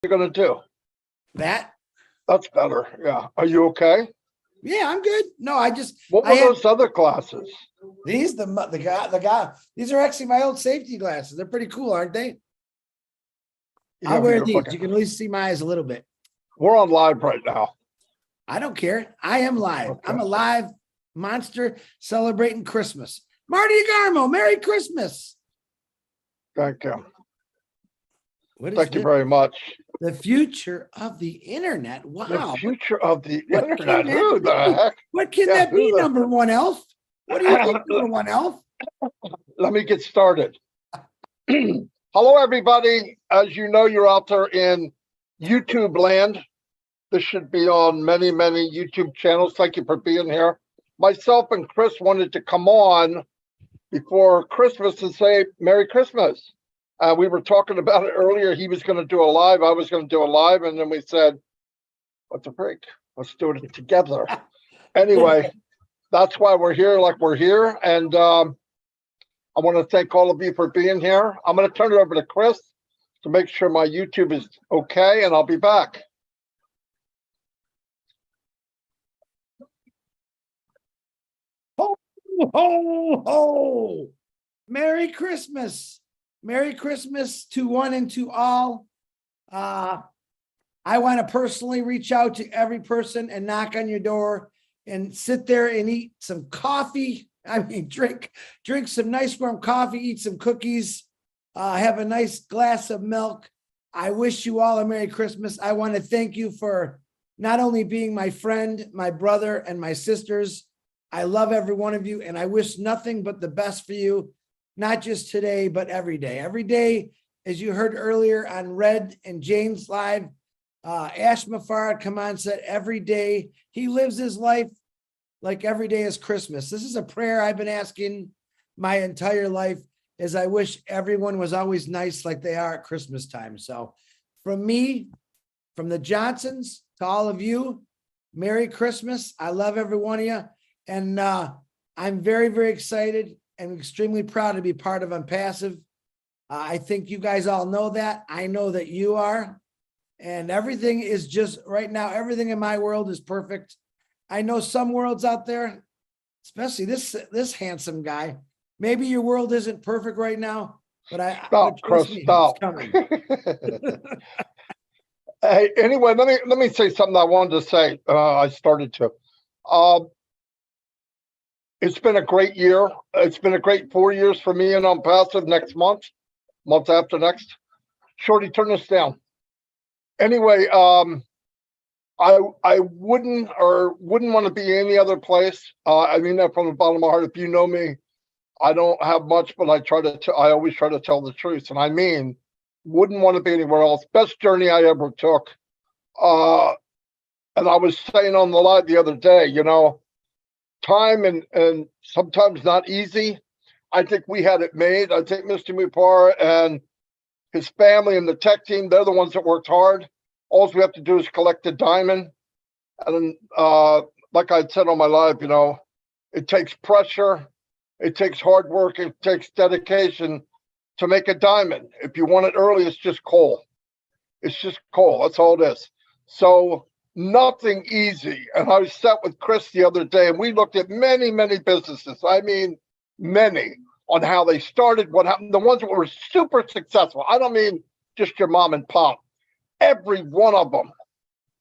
you're going to do? That? That's better. Yeah. Are you okay? Yeah, I'm good. No, What were those other glasses? These the guy. These are actually my old safety glasses. They're pretty cool, aren't they? Yeah, I'll but wear you're these. fucking- You can at least see my eyes a little bit. We're on live right now. I don't care. I am live. Okay. I'm a live monster celebrating Christmas. Marty DeGarmo, Merry Christmas. Thank you. What is Thank you this? very much. The future of the internet. Wow. The future of the What internet. can that Who the be? heck? What can Yeah, that who be, the- number one elf? What do you think, number one elf? Let me get started. Hello, everybody. As you know, you're out there in YouTube land. This should be on many, many YouTube channels. Thank you for being here. Myself and Chris wanted to come on before Christmas and say Merry Christmas. We were talking about it earlier. He was going to do a live. I was going to do a live. And then we said, what the freak? Let's do it together. Anyway, that's why we're here like we're here. And I want to thank all of you for being here. I'm going to turn it over to Chris to make sure my YouTube is okay, and I'll be back. Ho, ho, ho. Merry Christmas. Merry Christmas to one and to all. I want to personally reach out to every person and knock on your door and sit there and eat some coffee. I mean, drink some nice warm coffee, eat some cookies, have a nice glass of milk. I wish you all a Merry Christmas. I want to thank you for not only being my friend, my brother, and my sisters. I love every one of you, and I wish nothing but the best for you, not just today, but every day. Every day, as you heard earlier on Red and Jane's live, Ash Mafara come on said every day he lives his life like every day is Christmas. This is a prayer I've been asking my entire life, as I wish everyone was always nice like they are at Christmas time. So from me, from the Johnsons to all of you, Merry Christmas. I love every one of you. And I'm very, very excited and extremely proud to be part of ONPASSIVE. I think you guys all know that. I know that you are. And everything is just right now, everything in my world is perfect. I know some worlds out there, especially this handsome guy. Maybe your world isn't perfect right now, but Stop, Chris, stop. Hey, anyway, let me say something I wanted to say. I started to. It's been a great year. It's been a great 4 years for me and ONPASSIVE next month after next. Shorty, turn this down. Anyway, I wouldn't want to be any other place. I mean that from the bottom of my heart. If you know me, I don't have much, but I always try to tell the truth. And I mean, wouldn't want to be anywhere else. Best journey I ever took. And I was saying on the live the other day, you know, time and sometimes not easy. I think we had it made. I think Mr. Mupar and his family and the tech team, they're the ones that worked hard. All we have to do is collect the diamond. And like I said on my live, you know, it takes pressure, it takes hard work, it takes dedication to make a diamond. If you want it early, it's just coal. It's just coal. That's all it is. So nothing easy. And I was sat with Chris the other day, and we looked at many, many businesses. I mean, many, on how they started, what happened, the ones that were super successful. I don't mean just your mom and pop. Every one of them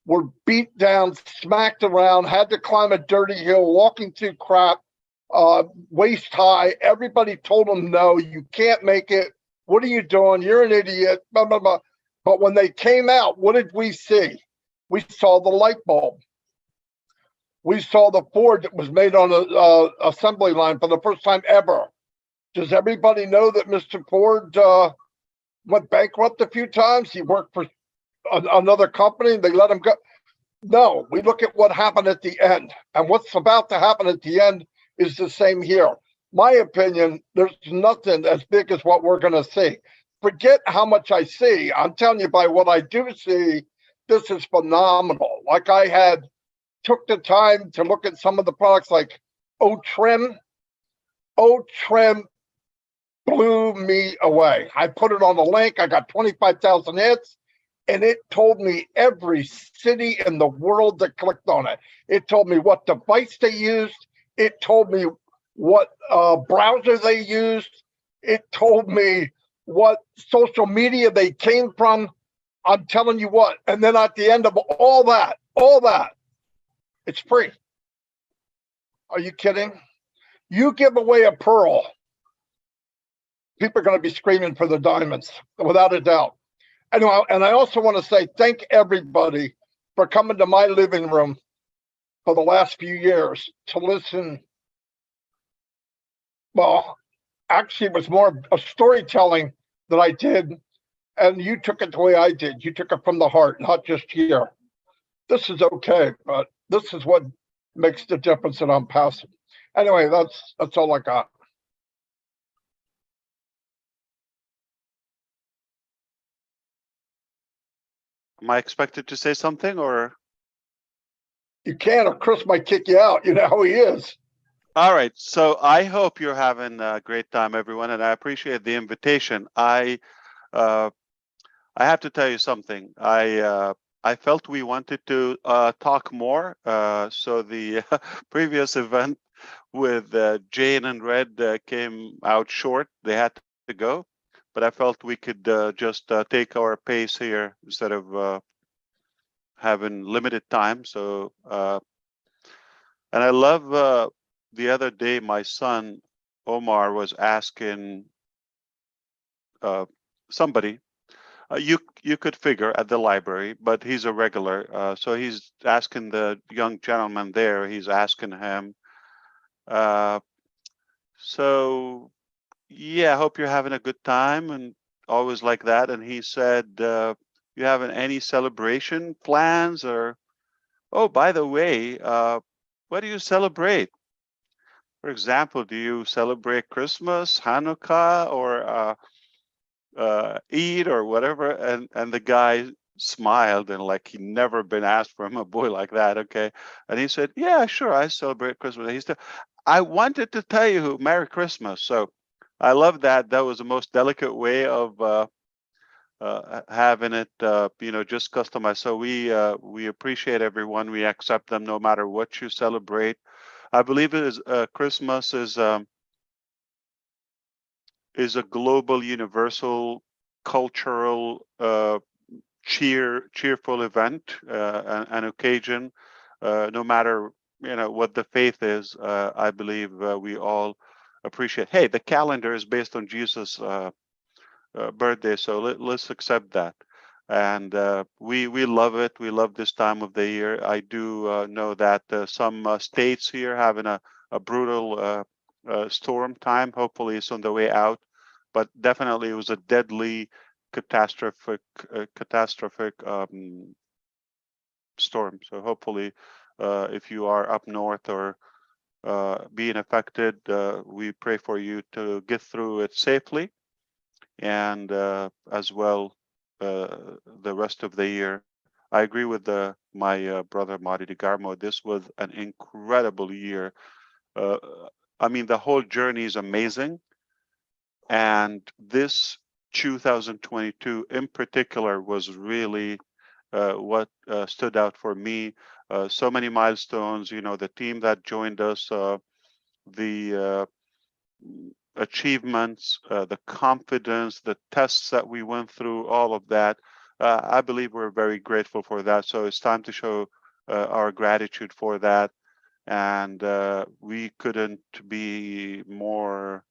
were beat down, smacked around, had to climb a dirty hill, walking through crap, waist high. Everybody told them, no, you can't make it. What are you doing? You're an idiot, blah, blah, blah. But when they came out, what did we see? We saw the light bulb. We saw the Ford that was made on a assembly line for the first time ever. Does everybody know that Mr. Ford went bankrupt a few times? He worked for another company and they let him go. No, we look at what happened at the end, and what's about to happen at the end is the same here. My opinion, there's nothing as big as what we're going to see. Forget how much I see. I'm telling you, by what I do see, this is phenomenal. Like I took the time to look at some of the products like O-Trim. O-Trim blew me away. I put it on the link. I got 25,000 hits. and it told me every city in the world that clicked on it. It told me what device they used. It told me what browser they used. It told me what social media they came from. I'm telling you what. And then at the end of all that, it's free. Are you kidding? You give away a pearl, people are going to be screaming for the diamonds, without a doubt. Anyway, and I also want to say thank everybody for coming to my living room for the last few years to listen. Well, actually, it was more a storytelling that I did, and you took it the way I did. You took it from the heart, not just here. This is okay, but this is what makes the difference that I'm passing. Anyway, that's all I got. Am I expected to say something, or? You can, or Chris might kick you out. You know how he is. All right. So I hope you're having a great time, everyone, and I appreciate the invitation. I have to tell you something. I felt we wanted to talk more. So the previous event with Jane and Red came out short. They had to go, but I felt we could just take our pace here instead of having limited time. So, and I love the other day, my son Omar was asking somebody. You could figure at the library, but he's a regular. So he's asking the young gentleman there. He's asking him. So yeah, I hope you're having a good time and always like that. And he said, "You having any celebration plans or? Oh, by the way, what do you celebrate? For example, do you celebrate Christmas, Hanukkah, or Eid or whatever?" And the guy smiled and like he'd never been asked from a boy like that. Okay, and he said, "Yeah, sure, I celebrate Christmas." And he said, "I wanted to tell you Merry Christmas." So I love that. That was the most delicate way of having it, just customized. So we appreciate everyone. We accept them no matter what you celebrate. I believe it is Christmas is a global, universal, cultural, cheerful event, an occasion. No matter what the faith is, I believe we all appreciate. Hey, the calendar is based on Jesus' birthday, so let's accept that. And we love it. We love this time of the year. I do know that some states here having a brutal storm time. Hopefully, it's on the way out, but definitely it was a deadly, catastrophic storm. So hopefully, if you are up north or being affected, we pray for you to get through it safely, and as well the rest of the year. I agree with my brother Marty DeGarmo. This was an incredible year. Uh, I mean, the whole journey is amazing, and this 2022 in particular was really what stood out for me. So many milestones. The team that joined us, the achievements, the confidence, the tests that we went through, all of that. I believe we're very grateful for that. So it's time to show our gratitude for that. And we couldn't be more,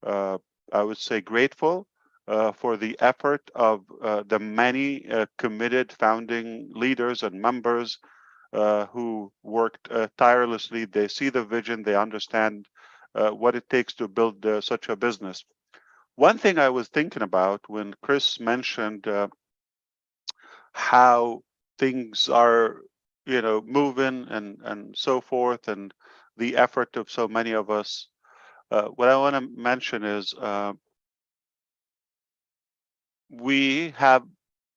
I would say, grateful for the effort of the many committed founding leaders and members who worked tirelessly. They see the vision, they understand what it takes to build such a business. One thing I was thinking about when Chris mentioned how things are, moving and so forth, and the effort of so many of us. What I want to mention is we have,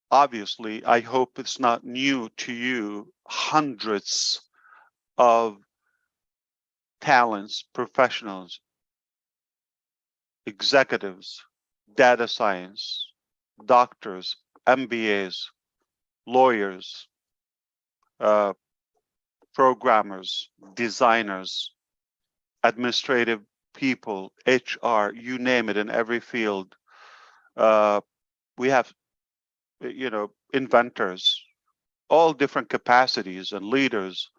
obviously, I hope it's not new to you, hundreds of talents, professionals, executives, data science, doctors, MBAs, lawyers, programmers, designers, administrative people, HR, you name it, in every field. We have, inventors, all different capacities and leaders,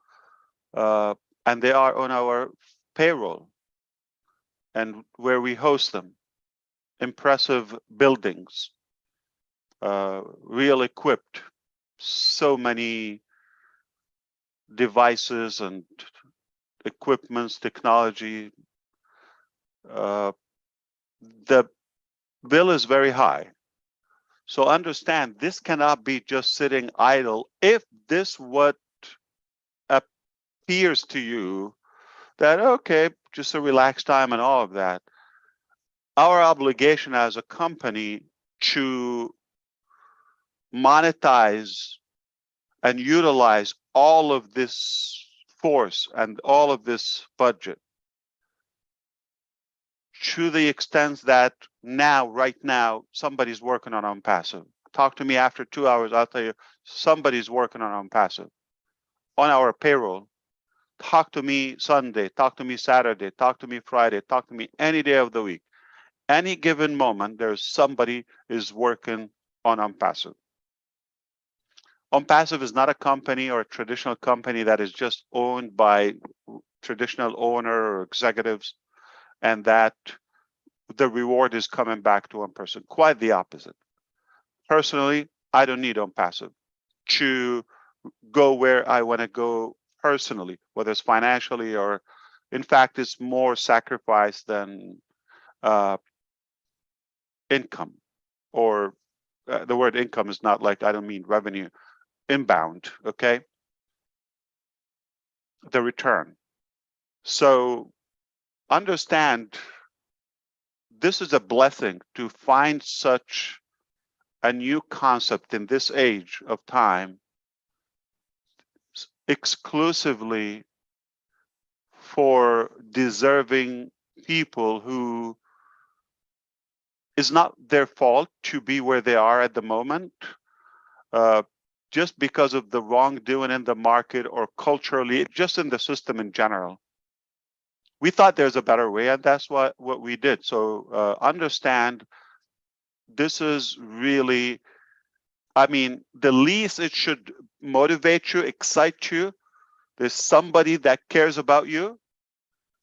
and they are on our payroll and where we host them. Impressive buildings, real equipped, so many devices and equipments, technology. The bill is very high. So understand, this cannot be just sitting idle. If this what appears to you that, okay, just a relaxed time and all of that, our obligation as a company to monetize and utilize all of this force and all of this budget to the extent that right now, somebody's working on ONPASSIVE. Talk to me after 2 hours, I'll tell you, somebody's working on ONPASSIVE on our payroll. Talk to me Sunday, talk to me Saturday, talk to me Friday, talk to me any day of the week. Any given moment, there's somebody is working on ONPASSIVE. ONPASSIVE is not a company or a traditional company that is just owned by traditional owner or executives, and that the reward is coming back to one person. Quite the opposite. Personally, I don't need ONPASSIVE to go where I want to go personally, whether it's financially or, in fact, it's more sacrifice than income. Or the word income is not like, I don't mean revenue, inbound, okay? The return. So understand, this is a blessing to find such a new concept in this age of time exclusively for deserving people who is not their fault to be where they are at the moment, just because of the wrongdoing in the market or culturally, just in the system in general. We thought there's a better way, and that's what we did. So understand, this is really, I mean, the least it should motivate you, excite you. There's somebody that cares about you,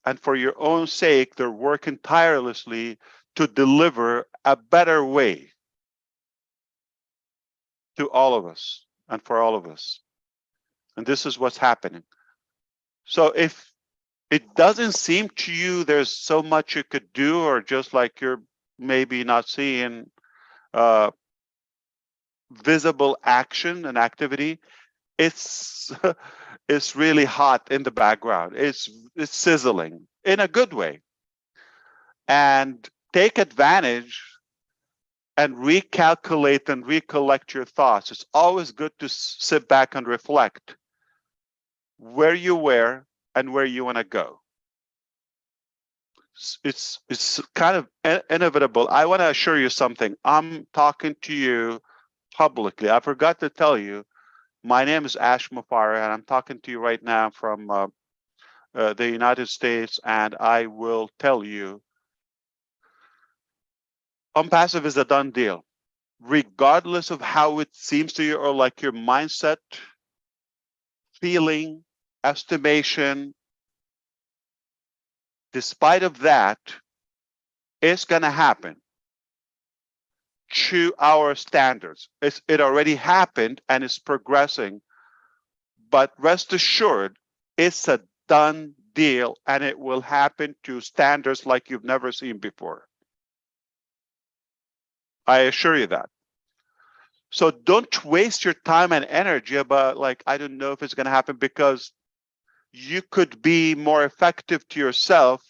and for your own sake, they're working tirelessly to deliver a better way to all of us and for all of us. And this is what's happening. So if it doesn't seem to you there's so much you could do, or just like you're maybe not seeing visible action and activity, it's it's really hot in the background. It's sizzling in a good way. And take advantage and recalculate and recollect your thoughts. It's always good to sit back and reflect where you were and where you want to go. It's kind of inevitable. I want to assure you something. I'm talking to you publicly. I forgot to tell you, my name is Ash Mufara, and I'm talking to you right now from the United States, and I will tell you, ONPASSIVE is a done deal. Regardless of how it seems to you, or like your mindset, feeling, estimation, despite of that, it's going to happen to our standards. It already happened and it's progressing, but rest assured, it's a done deal, and it will happen to standards like you've never seen before. I assure you that. So don't waste your time and energy about, like, I don't know if it's going to happen, because you could be more effective to yourself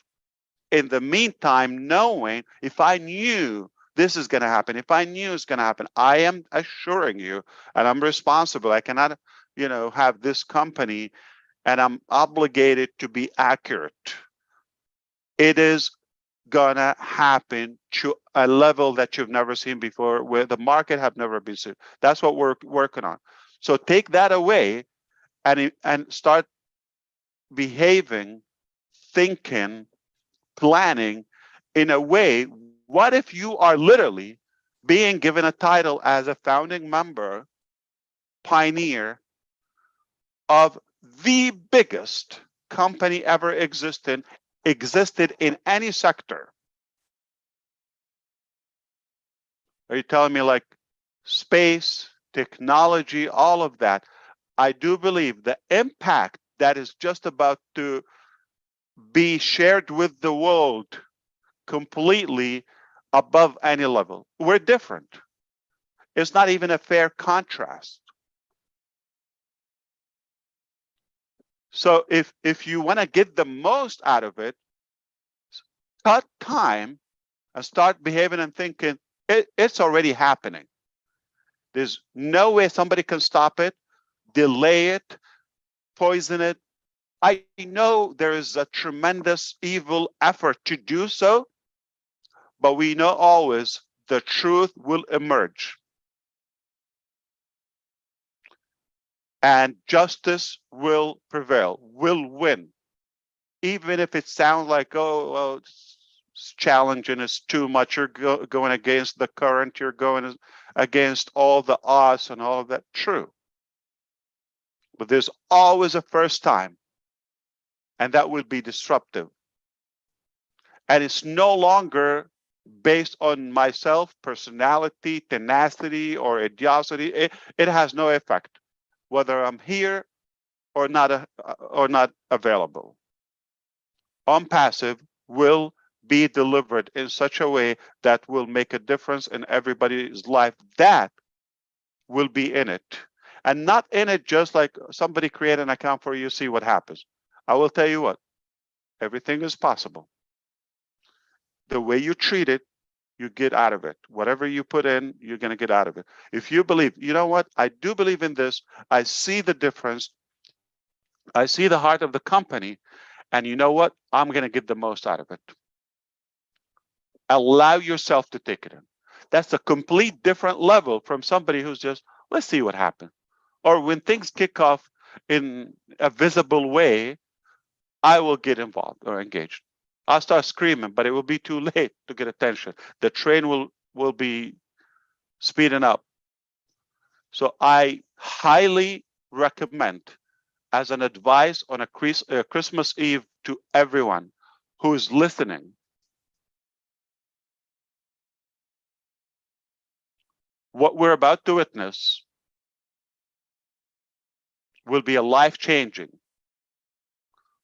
in the meantime, knowing, if I knew this is going to happen, if I knew it's going to happen, I am assuring you, and I'm responsible. I cannot, have this company, and I'm obligated to be accurate. It is gonna happen to a level that you've never seen before, where the market have never been seen. That's what we're working on. So take that away and start behaving, thinking, planning in a way. What if you are literally being given a title as a founding member, pioneer of the biggest company ever existed in any sector? Are you telling me like space, technology, all of that? I do believe the impact that is just about to be shared with the world completely above any level. We're different. It's not even a fair contrast. So if you want to get the most out of it, cut time and start behaving and thinking it's already happening. There's no way somebody can stop it, delay it, poison it. I know there is a tremendous evil effort to do so, but we know always the truth will emerge. And justice will prevail, will win. Even if it sounds like, oh, well, it's challenging, it's too much, you're going against the current, you're going against all the odds and all of that. True. But there's always a first time, and that will be disruptive. And it's no longer based on myself, personality, tenacity, or idiocy. It has no effect, whether I'm here or not available. ONPASSIVE will be delivered in such a way that will make a difference in everybody's life that will be in it. And not in it just like somebody create an account for you, see what happens. I will tell you what, everything is possible. The way you treat it, you get out of it. Whatever you put in, you're going to get out of it. If you believe, you know what, I do believe in this, I see the difference, I see the heart of the company, and you know what, I'm going to get the most out of it. Allow yourself to take it in. That's a complete different level from somebody who's just, let's see what happens. Or when things kick off in a visible way, I will get involved or engaged. I'll start screaming, but it will be too late to get attention. The train will be speeding up. So I highly recommend, as an advice on a Christmas Eve to everyone who is listening, what we're about to witness will be a life-changing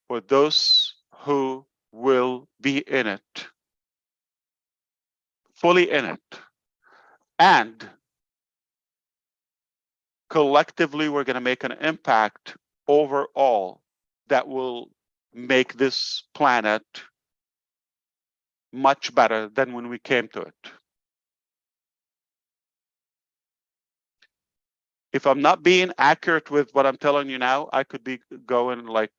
for those who will be in it, fully in it. And collectively, we're going to make an impact overall that will make this planet much better than when we came to it. If I'm not being accurate with what I'm telling you now, I could be going like,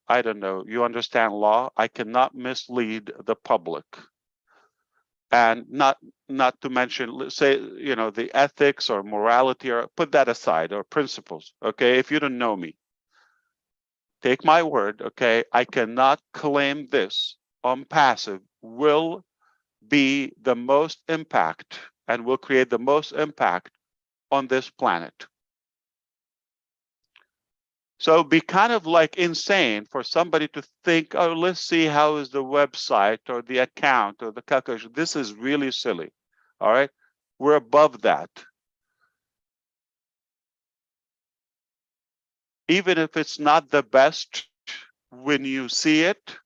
I don't know, you understand law, I cannot mislead the public. And not to mention, let's say, you know, the ethics or morality, or put that aside, or principles, okay? If you don't know me, take my word, okay? I cannot claim this. ONPASSIVE will be the most impact and will create the most impact on this planet. So it'd be kind of like insane for somebody to think, oh, let's see how is the website or the account or the calculation. This is really silly. All right. We're above that. Even if it's not the best when you see it,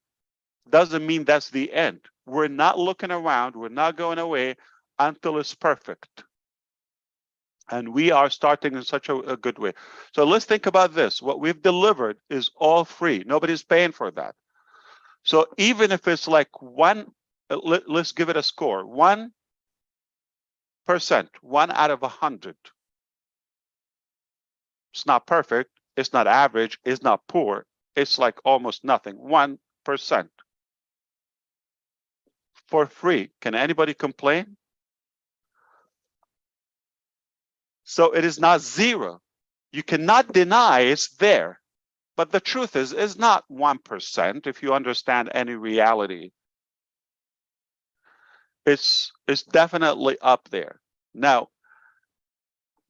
doesn't mean that's the end. We're not looking around, we're not going away until it's perfect. And we are starting in such a good way. So let's think about this. What we've delivered is all free. Nobody's paying for that. So even if it's like let's give it a score, 1%, 1 out of 100. It's not perfect. It's not average. It's not poor. It's like almost nothing. 1% for free. Can anybody complain? So it is not zero. You cannot deny it's there. But the truth is, it's not 1% if you understand any reality. It's definitely up there. Now,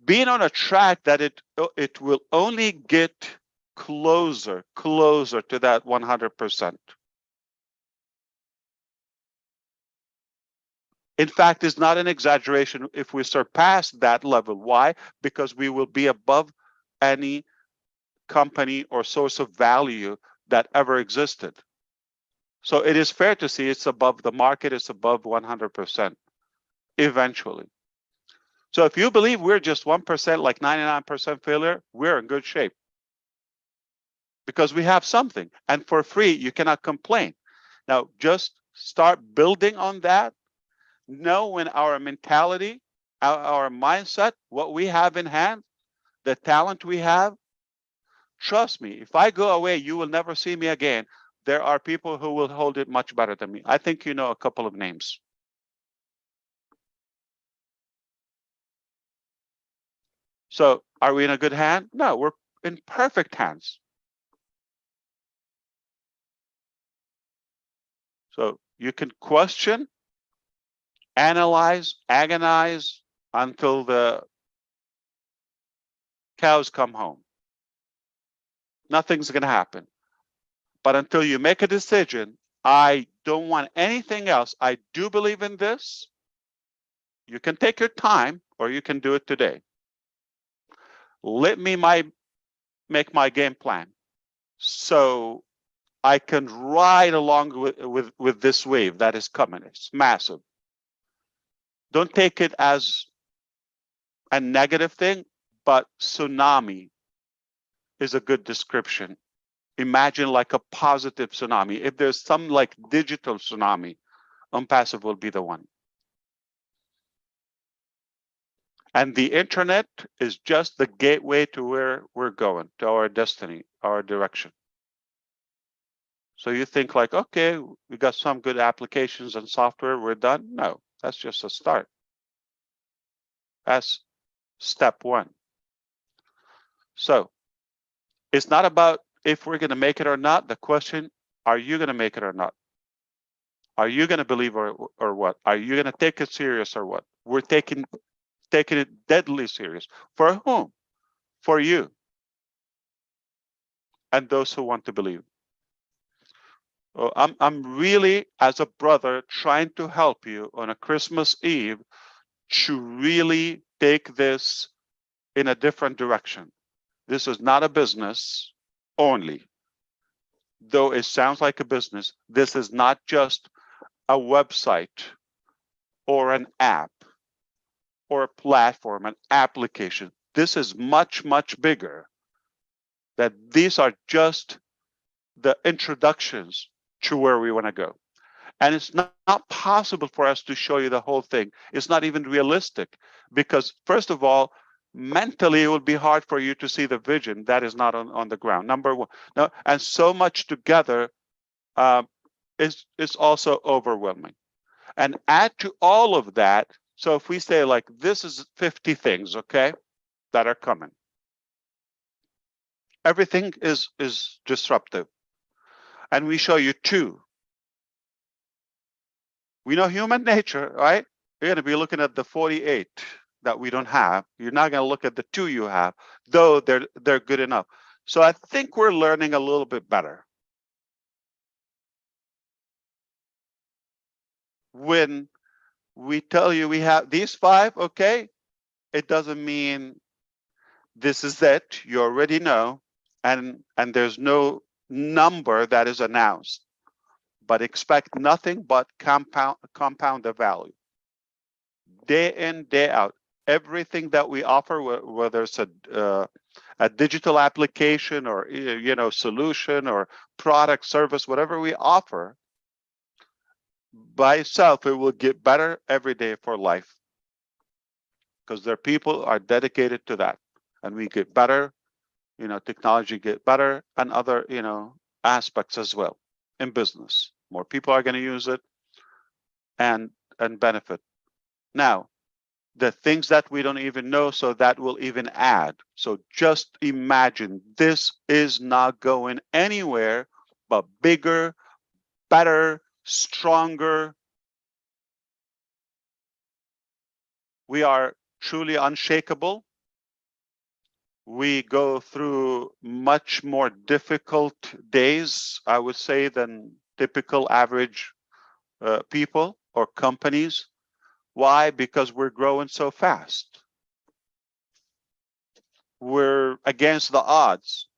being on a track that it will only get closer to that 100%. In fact, it's not an exaggeration if we surpass that level. Why? Because we will be above any company or source of value that ever existed. So it is fair to say it's above the market, it's above 100% eventually. So if you believe we're just 1%, like 99% failure, we're in good shape. Because we have something, and for free, you cannot complain. Now, just start building on that. Know in our mentality, our mindset, what we have in hand, the talent we have. Trust me, if I go away, you will never see me again. There are people who will hold it much better than me. I think you know a couple of names. So are we in a good hand? No, we're in perfect hands. So you can question, analyze, agonize until the cows come home. Nothing's going to happen. But until you make a decision, I don't want anything else. I do believe in this. You can take your time or you can do it today. Let me make my game plan so I can ride along with this wave that is coming. It's massive. Don't take it as a negative thing, but tsunami is a good description. Imagine like a positive tsunami. If there's some like digital tsunami, ONPASSIVE will be the one. And the internet is just the gateway to where we're going, to our destiny, our direction. So you think like, okay, we got some good applications and software, we're done. No, that's just a start. That's step one. So it's not about if we're going to make it or not. The question, are you going to make it or not? Are you going to believe or what? Are you going to take it serious or what? We're taking it deadly serious. For whom? For you and those who want to believe. Well, I'm really, as a brother, trying to help you on a Christmas Eve to really take this in a different direction. This is not a business only. Though it sounds like a business, this is not just a website or an app or a platform, an application. This is much, much bigger. That these are just the introductions to where we want to go. And it's not possible for us to show you the whole thing. It's not even realistic because, first of all, mentally it will be hard for you to see the vision that is not on the ground. Number one. No, and so much together is also overwhelming. And add to all of that, so if we say like this is 50 things, okay, that are coming. Everything is disruptive. And we show you two. We know human nature, right? You're going to be looking at the 48 that we don't have. You're not going to look at the 2 you have, though they're good enough. So I think we're learning a little bit better. When we tell you we have these 5, okay, it doesn't mean this is it. You already know, and there's no number that is announced. But expect nothing but compound the value. Day in, day out, everything that we offer, whether it's a digital application or solution or product, service, whatever we offer, by itself, it will get better every day for life. Because their people are dedicated to that. And we get better, technology get better, and other, aspects as well in business. More people are going to use it and benefit. Now, the things that we don't even know, so that will even add. So just imagine, this is not going anywhere but bigger, better, stronger. We are truly unshakable. We go through much more difficult days, I would say, than typical average people or companies. Why? Because we're growing so fast. We're against the odds.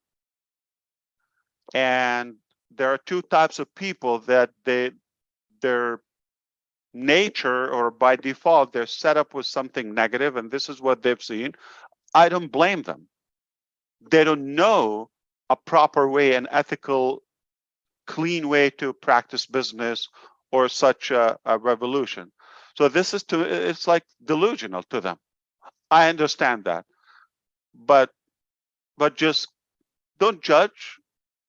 And there are two types of people that their nature, or by default, they're set up with something negative, and this is what they've seen. I don't blame them. They don't know a proper way, an ethical, clean way to practice business or such a revolution. So this is it's like delusional to them. I understand that, but just don't judge.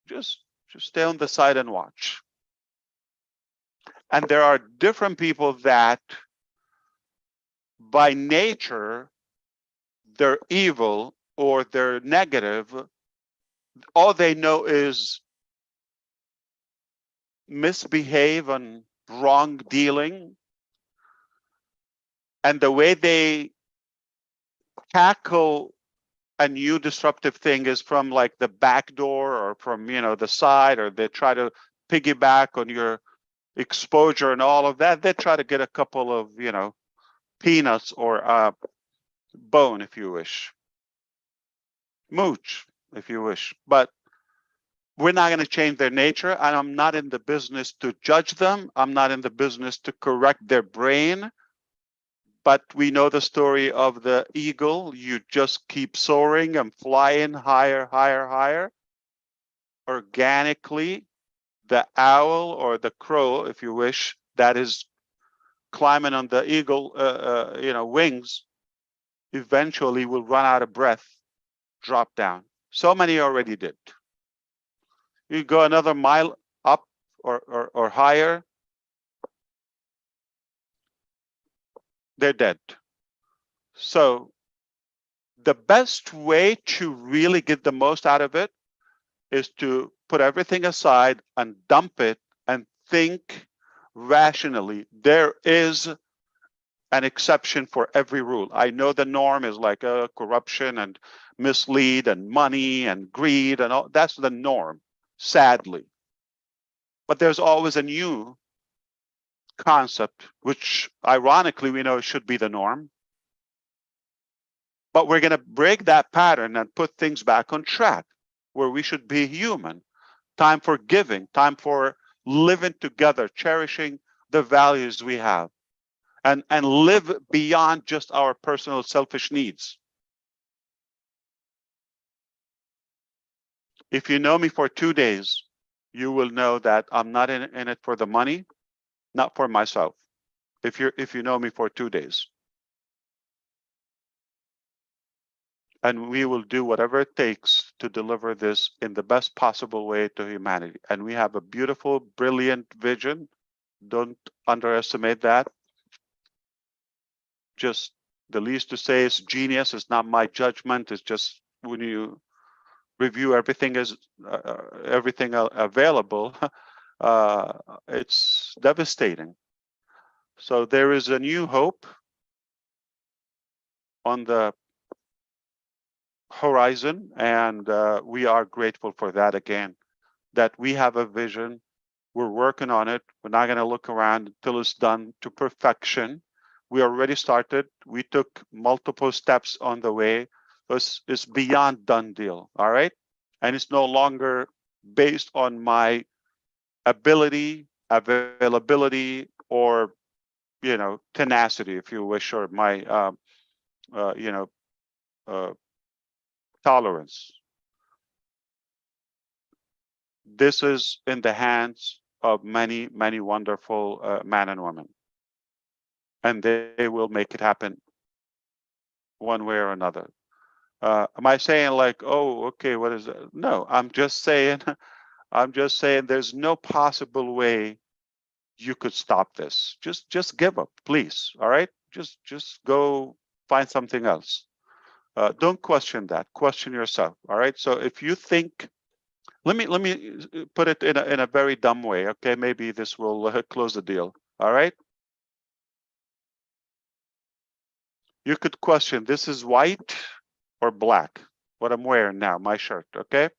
Just stay on the side and watch. And there are different people that by nature they're evil or they're negative. All they know is misbehave and wrong dealing. And the way they tackle a new disruptive thing is from like the back door or from, you know, the side, or they try to piggyback on your exposure and all of that. They try to get a couple of, you know, peanuts or bone, if you wish, mooch, if you wish. But we're not going to change their nature, and I'm not in the business to judge them. I'm not in the business to correct their brain. But we know the story of the eagle. You just keep soaring and flying higher, higher, higher. Organically, the owl or the crow, if you wish, that is climbing on the eagle, you know, wings, eventually will run out of breath, drop down. So many already did. You go another mile up or higher, they're dead. So the best way to really get the most out of it is to put everything aside and dump it and think rationally. There is an exception for every rule. I know the norm is like corruption and mislead and money and greed and all. That's the norm, sadly. But there's always a new concept, which ironically we know should be the norm. But we're going to break that pattern and put things back on track where we should be human. Time for giving, time for living together, cherishing the values we have, and live beyond just our personal selfish needs. If you know me for 2 days, you will know that I'm not in it for the money, not for myself. If you know me for 2 days. And we will do whatever it takes to deliver this in the best possible way to humanity. And we have a beautiful, brilliant vision. Don't underestimate that. Just the least to say is genius. It's not my judgment. It's just when you review everything available, it's devastating. So there is a new hope on the horizon, and we are grateful for that again, that we have a vision. We're working on it. We're not going to look around until it's done to perfection. We already started. We took multiple steps on the way. It's beyond done deal, all right? And it's no longer based on my ability, availability, or, you know, tenacity, if you wish, or my, you know, tolerance. This is in the hands of many, many wonderful men and women. And they will make it happen one way or another. Am I saying like, oh, okay, what is that? No, I'm just saying, there's no possible way you could stop this. Just give up, please. All right. just go find something else. Don't question that. Question yourself. All right. So if you think, let me put it in a very dumb way. Okay, maybe this will close the deal. All right. You could question, this is white or black, what I'm wearing now, my shirt. Okay.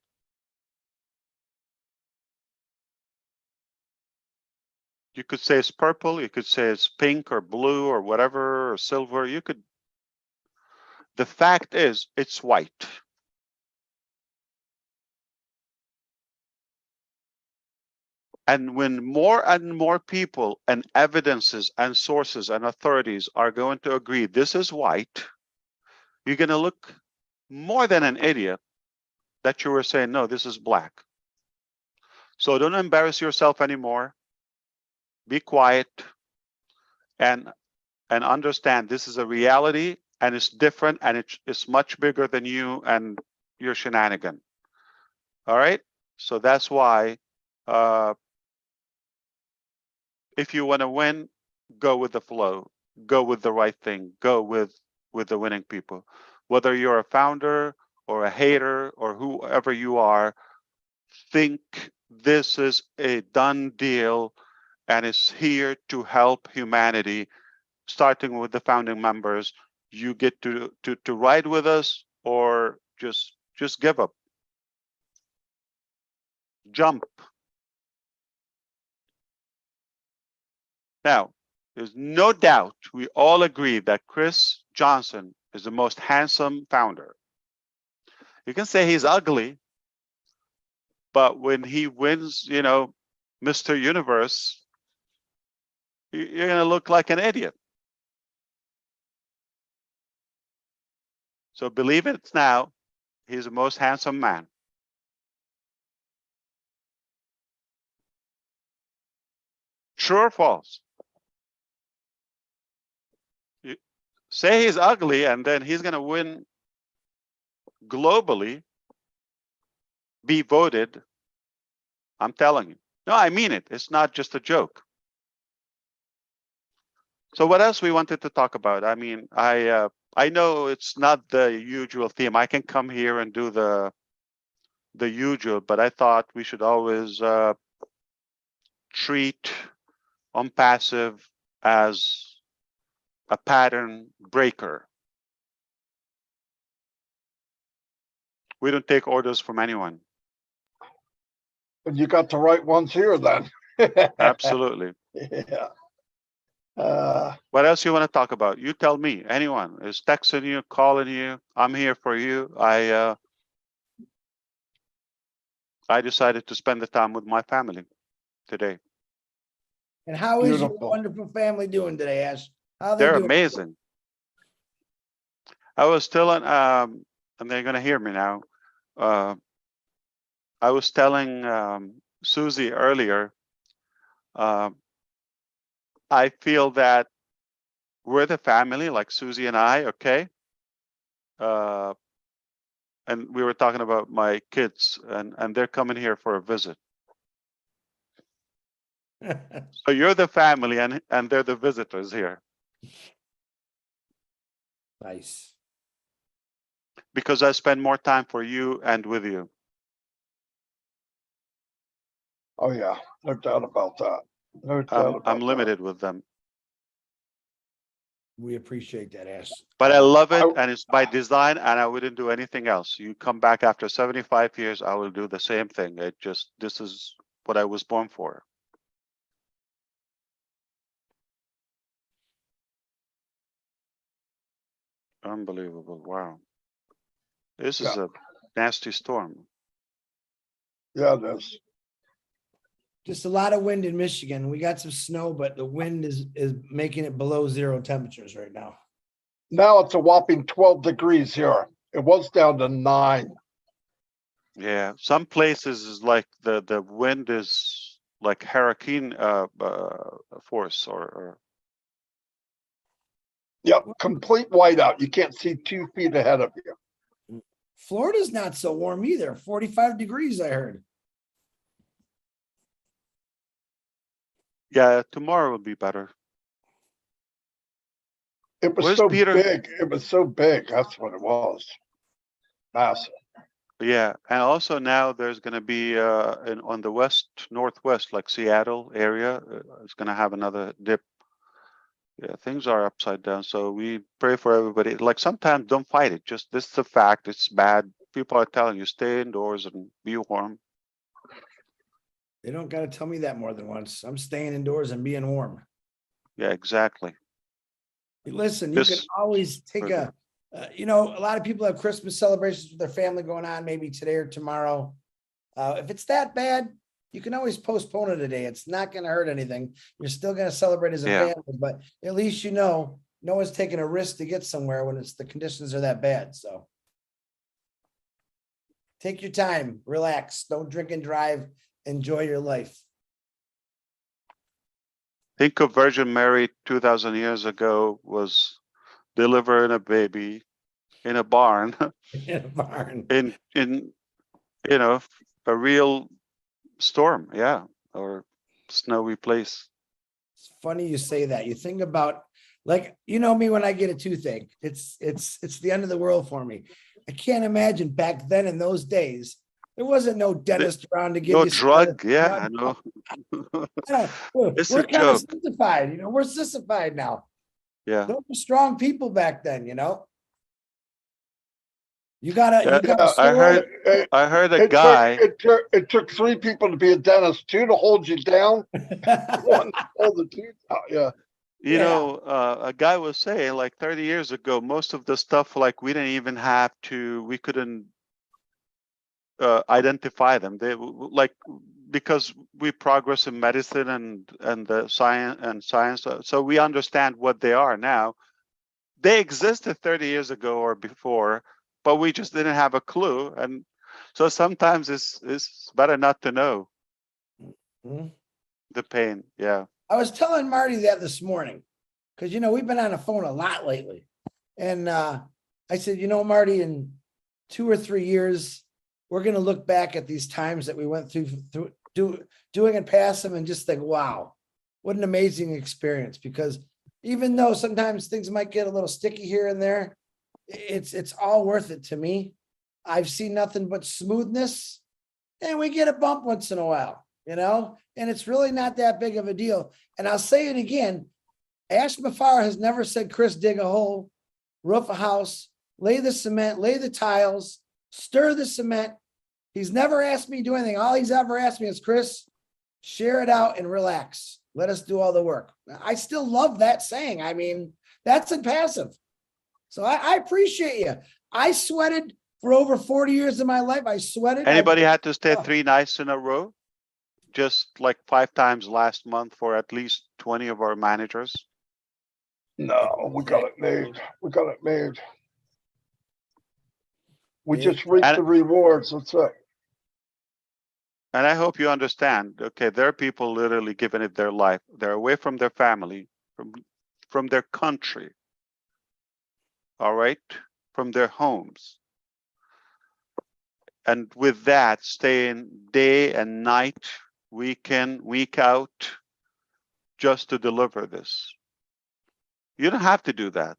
You could say it's purple. You could say it's pink or blue or whatever, or silver. You could. The fact is, it's white. And when more and more people and evidences and sources and authorities are going to agree this is white, you're going to look more than an idiot that you were saying, no, this is black. So don't embarrass yourself anymore. Be quiet and understand this is a reality, and it's different, and it's much bigger than you and your shenanigan. All right. So that's why if you want to win, go with the flow, go with the right thing, go with the winning people. Whether you're a founder or a hater or whoever you are, think this is a done deal and it's here to help humanity, starting with the founding members. You get to ride with us or just give up. Jump. Now, there's no doubt we all agree that Chris Johnson is the most handsome founder. You can say he's ugly, but when he wins, you know, Mr. Universe, you're going to look like an idiot. So believe it now, he's the most handsome man. True or false? You say he's ugly and then he's going to win globally, be voted. I'm telling you. No, I mean it. It's not just a joke. So what else we wanted to talk about? I mean, I know it's not the usual theme. I can come here and do the usual, but I thought we should always treat ONPASSIVE as a pattern breaker. We don't take orders from anyone. And you got the right ones here then. Absolutely. Yeah. What else you want to talk about? You tell me. Anyone is texting you, calling you. I'm here for you. I decided to spend the time with my family today. And how is your Beautiful. wonderful family doing today, Ash? How they They're doing? amazing. I was telling, and they're gonna hear me now. I was telling Susie earlier. I feel that we're the family, like Susie and I. Okay. And we were talking about my kids, and they're coming here for a visit. So you're the family, and they're the visitors here. Nice. Because I spend more time for you and with you. Oh yeah, no doubt about that. No doubt about I'm that. limited with them. We appreciate that, Ash. But I love it, and it's by design, and I wouldn't do anything else. You come back after 75 years, I will do the same thing. This is what I was born for. Unbelievable. Wow. This is a nasty storm. Yeah, it is. Just a lot of wind in Michigan. We got some snow, but the wind is making it below 0 temperatures right now. Now it's a whopping 12 degrees here. It was down to 9. Yeah, some places is like the wind is like hurricane force or. Yep, complete whiteout. You can't see 2 feet ahead of you. Florida's not so warm either. 45 degrees, I heard. Yeah, tomorrow will be better. It was Where's so Peter? big. It was so big. That's what it was. Massive. Yeah, and also now there's going to be on the northwest, like Seattle area, it's going to have another dip. Yeah, things are upside down. So we pray for everybody. Like sometimes don't fight it. Just this is a fact. It's bad. People are telling you stay indoors and be warm. They don't got to tell me that more than once. I'm staying indoors and being warm. Yeah, exactly. Listen, you can always take a lot of people have Christmas celebrations with their family going on maybe today or tomorrow. If it's that bad, you can always postpone it a day. It's not going to hurt anything. You're still going to celebrate as a family, but at least no one's taking a risk to get somewhere when the conditions are that bad. So take your time, relax, don't drink and drive, enjoy your life. Think of Virgin Mary 2,000 years ago was delivering a baby in a barn. In a barn. in a real storm, or snowy place. It's funny you say that. You think about, like, me when I get a toothache, it's the end of the world for me. I can't imagine back then in those days, there wasn't no dentist around to give no you drug. I know. It's We're a kind of joke. sissified, we're sissified now. Yeah. Those were strong people back then, You Yeah, gotta I heard a guy. It took 3 people to be a dentist, 2 to hold you down, 1 to pull the teeth out. Yeah. A guy was saying like 30 years ago, most of the stuff like we couldn't identify them. They like because we progress in medicine and the science, so we understand what they are now. They existed 30 years ago or before, but we just didn't have a clue. And so sometimes it's better not to know the pain. Yeah. I was telling Marty that this morning because, we've been on the phone a lot lately. And I said, Marty, in 2 or 3 years, we're going to look back at these times that we went through doing ONPASSIVE and just think, wow, what an amazing experience. Because even though sometimes things might get a little sticky here and there, it's all worth it to me. I've seen nothing but smoothness, and we get a bump once in a while, and it's really not that big of a deal. And I'll say it again. Ash Mafar has never said, Chris, dig a hole, roof a house, lay the cement, lay the tiles, stir the cement. He's never asked me to do anything. All he's ever asked me is, Chris, share it out and relax. Let us do all the work. I still love that saying. I mean, that's ONPASSIVE. So I appreciate you. I sweated for over 40 years of my life. I sweated. Anybody had to stay 3 nights in a row? Just like 5 times last month for at least 20 of our managers? No, we got it made. We just reap the rewards. That's it. And I hope you understand, okay, there are people literally giving it their life. They're away from their family, from their country, all right, from their homes. And with that, staying day and night, week in, week out, just to deliver this. You don't have to do that.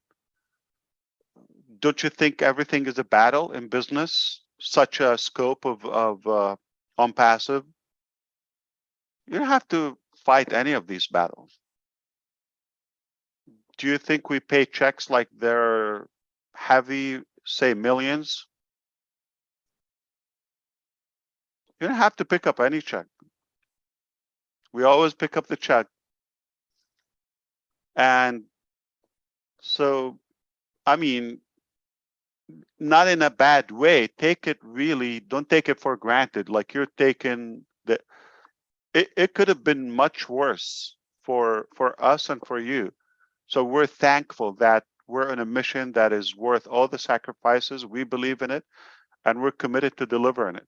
Don't you think everything is a battle in business? Such a scope of ONPASSIVE. You don't have to fight any of these battles. Do you think we pay checks like they're heavy, say millions? You don't have to pick up any check. We always pick up the check. And so, I mean, not in a bad way. Take it really, don't take it for granted. Like you're taking the, it could have been much worse for us and for you. So we're thankful that we're on a mission that is worth all the sacrifices. We believe in it, and we're committed to delivering it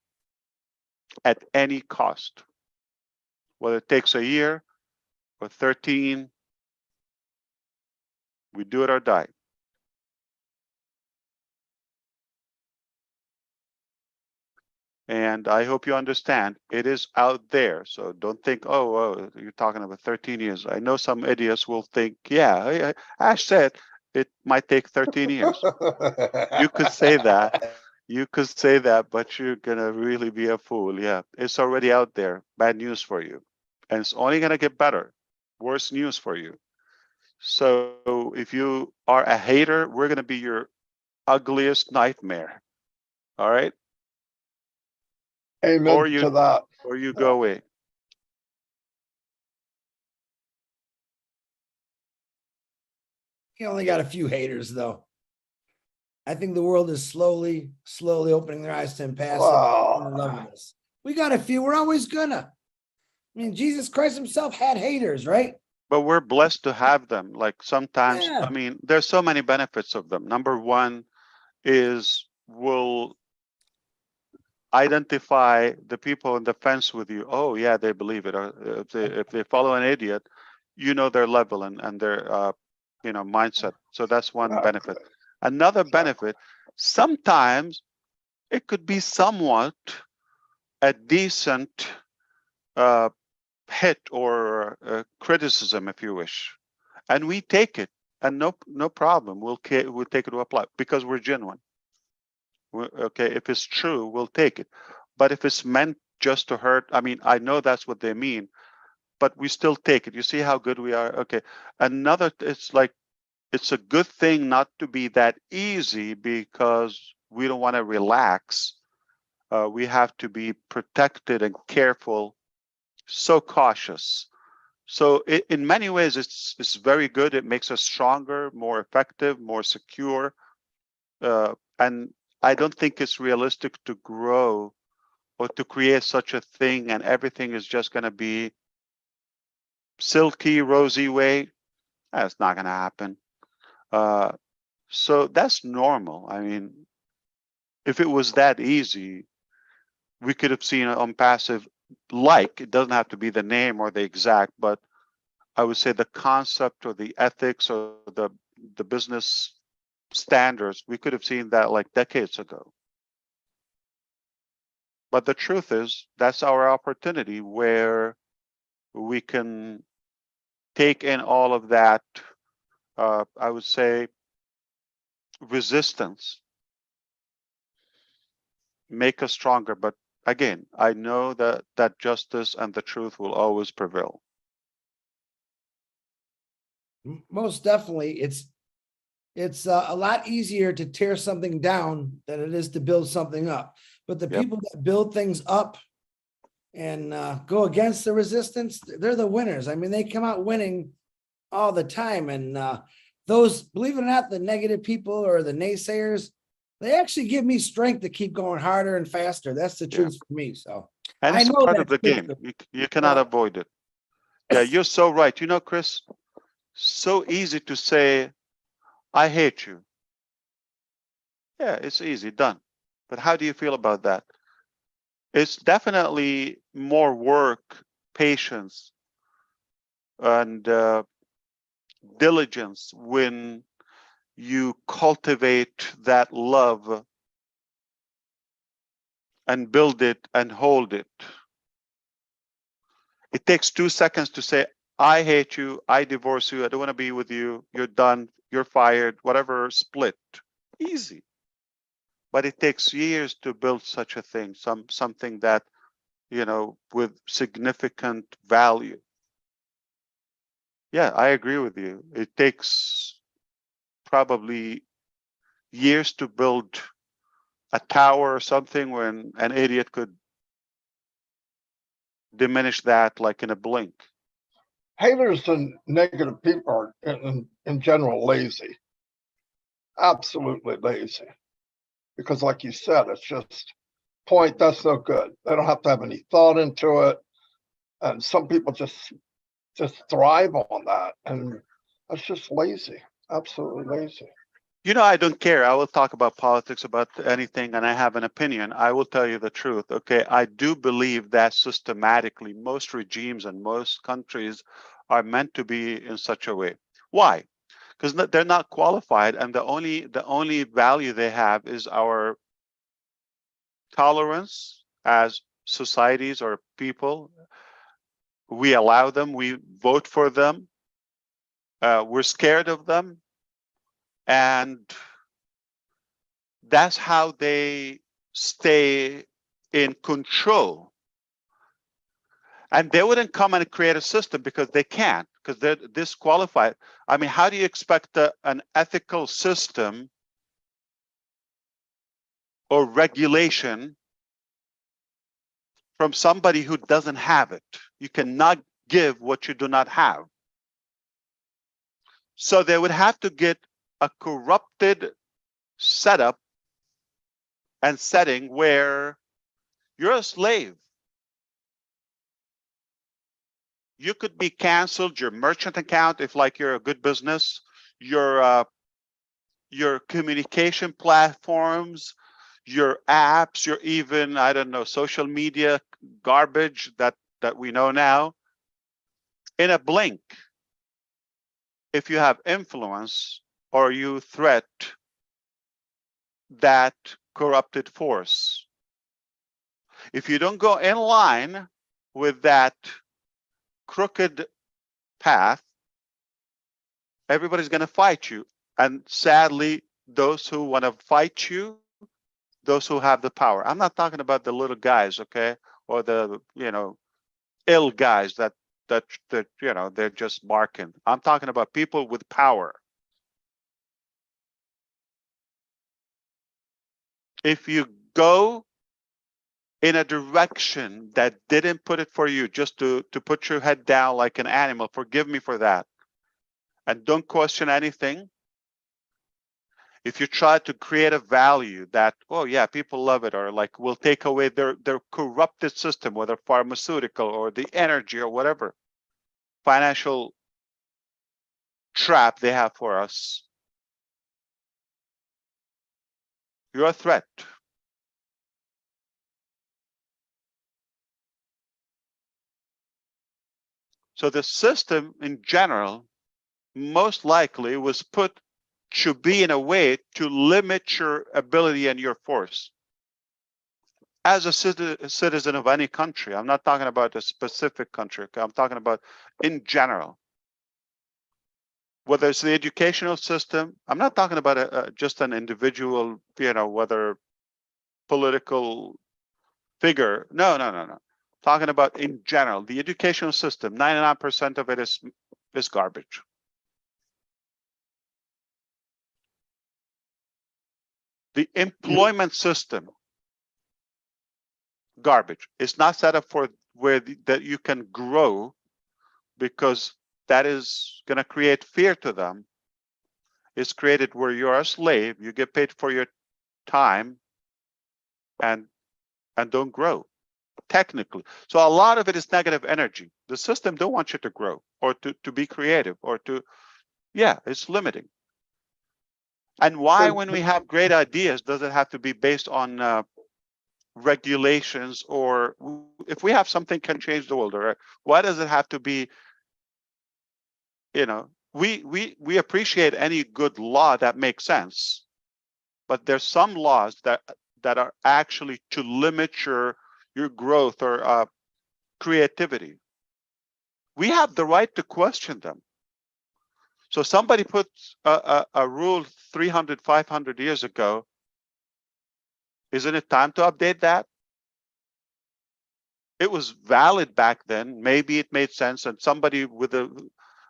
at any cost. Whether it takes a year or 13, we do it or die. And I hope you understand, it is out there. So don't think, oh, you're talking about 13 years. I know some idiots will think, yeah, Ash said, it might take 13 years. You could say that. You could say that, but you're gonna really be a fool. Yeah, it's already out there. Bad news for you, and it's only gonna get better. Worse news for you. So if you are a hater, we're gonna be your ugliest nightmare. All right, Amen to that. or you go away. You only got a few haters, though. I think the world is slowly opening their eyes to impassive and loving us. We got a few. We're always gonna. I mean, Jesus Christ himself had haters, right? But we're blessed to have them. Like sometimes, Yeah. I mean, there's so many benefits of them. Number one is we'll identify the people on the fence with you. Oh yeah, they believe it. Or if they follow an idiot, you know their level and their mindset. So that's one benefit. Another benefit, sometimes it could be somewhat a decent hit or criticism, if you wish, and we take it, and no problem. We'll take it to apply because we're genuine. Okay, if it's true, we'll take it. But if it's meant just to hurt, I mean, I know that's what they mean, but we still take it. You see how good we are? Okay. Another, it's like, it's a good thing not to be that easy because we don't want to relax. We have to be protected and careful, so cautious. So in many ways, it's very good. It makes us stronger, more effective, more secure. And I don't think it's realistic to grow or to create such a thing and everything is just going to be silky, rosy way. That's not going to happen. So that's normal. I mean, if it was that easy, we could have seen ONPASSIVE, like, it doesn't have to be the name or the exact, but I would say the concept or the ethics or the business standards, we could have seen that like decades ago. But the truth is, that's our opportunity where we can take in all of that, I would say, resistance, make us stronger. But again, I know that justice and the truth will always prevail. Most definitely. It's a lot easier to tear something down than it is to build something up. But the people that build things up and go against the resistance, they're the winners. I mean, they come out winning all the time. And those, believe it or not, the negative people or the naysayers, they actually give me strength to keep going harder and faster. That's the truth for me. So and it's I know part of the game. You cannot avoid it. Yeah, you're so right. You know, Chris, so easy to say, I hate you. Yeah, it's easy, done. But how do you feel about that? It's definitely more work, patience, and diligence when you cultivate that love and build it and hold it. It takes 2 seconds to say, I hate you, I divorce you, I don't want to be with you, you're done, you're fired, whatever, split. Easy. But it takes years to build such a thing, something that, with significant value. Yeah, I agree with you. It takes probably years to build a tower or something when an idiot could diminish that like in a blink. Haters and negative people are in general lazy. Absolutely lazy. Because like you said, it's just point, that's no good. They don't have to have any thought into it. And some people just thrive on that. And that's just lazy. Absolutely lazy. I don't care. I will talk about politics, about anything, and I have an opinion. I will tell you the truth. Okay, I do believe that systematically most regimes and most countries are meant to be in such a way. Why? Because they're not qualified, and the only value they have is our tolerance as societies or people. We allow them, we vote for them, we're scared of them, And that's how they stay in control. And they wouldn't come and create a system because they can't, because they're disqualified. I mean, how do you expect an ethical system or regulation from somebody who doesn't have it? You cannot give what you do not have. So they would have to get a corrupted setup and setting where you're a slave. You could be canceled, your merchant account, if like you're a good business, your communication platforms, your apps, your even, I don't know, social media garbage that we know now. In a blink, if you have influence or you threat that corrupted force, if you don't go in line with that crooked path, everybody's going to fight you. And sadly, those who want to fight you, those who have the power. I'm not talking about the little guys, okay, or the ill guys that they're just barking. I'm talking about people with power. If you go in a direction that didn't put it for you, just to put your head down like an animal, forgive me for that, and don't question anything. If you try to create a value that, oh yeah, people love it, or like will take away their corrupted system, whether pharmaceutical or the energy or whatever financial trap they have for us, you're a threat. So the system in general most likely was put to be in a way to limit your ability and your force. As a citizen of any country, I'm not talking about a specific country, I'm talking about in general. Whether it's the educational system, I'm not talking about just an individual, whether political figure. No. Talking about in general, the educational system, 99% of it is garbage. The employment system, garbage. It's not set up for that you can grow, because that is going to create fear to them. It's created where you're a slave, you get paid for your time, and don't grow, technically. So a lot of it is negative energy. The system don't want you to grow or to be creative or to, it's limiting. And why, when we have great ideas, does it have to be based on regulations, or if we have something can change the world, or why does it have to be, we appreciate any good law that makes sense, but there's some laws that are actually to limit your growth or creativity. We have the right to question them. So somebody puts a rule 300, 500 years ago. Isn't it time to update that? It was valid back then. Maybe it made sense, and somebody with a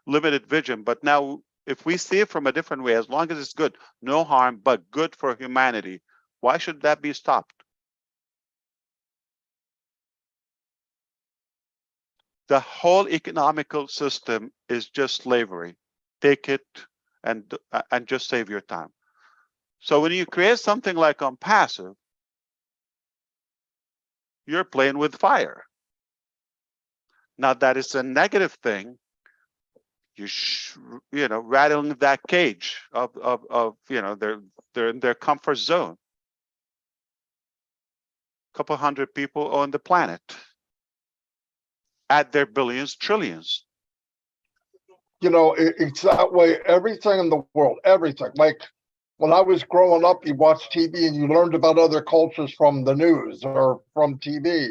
limited vision. But now, if we see it from a different way, as long as it's good, no harm, but good for humanity, why should that be stopped? The whole economical system is just slavery. Take it and just save your time. So when you create something like ONPASSIVE, you're playing with fire. Now that is a negative thing. You rattling that cage of they're in their comfort zone. A couple hundred people on the planet. Add their billions, trillions. It's that way. Everything in the world, everything. Like when I was growing up, you watched TV and you learned about other cultures from the news or from TV.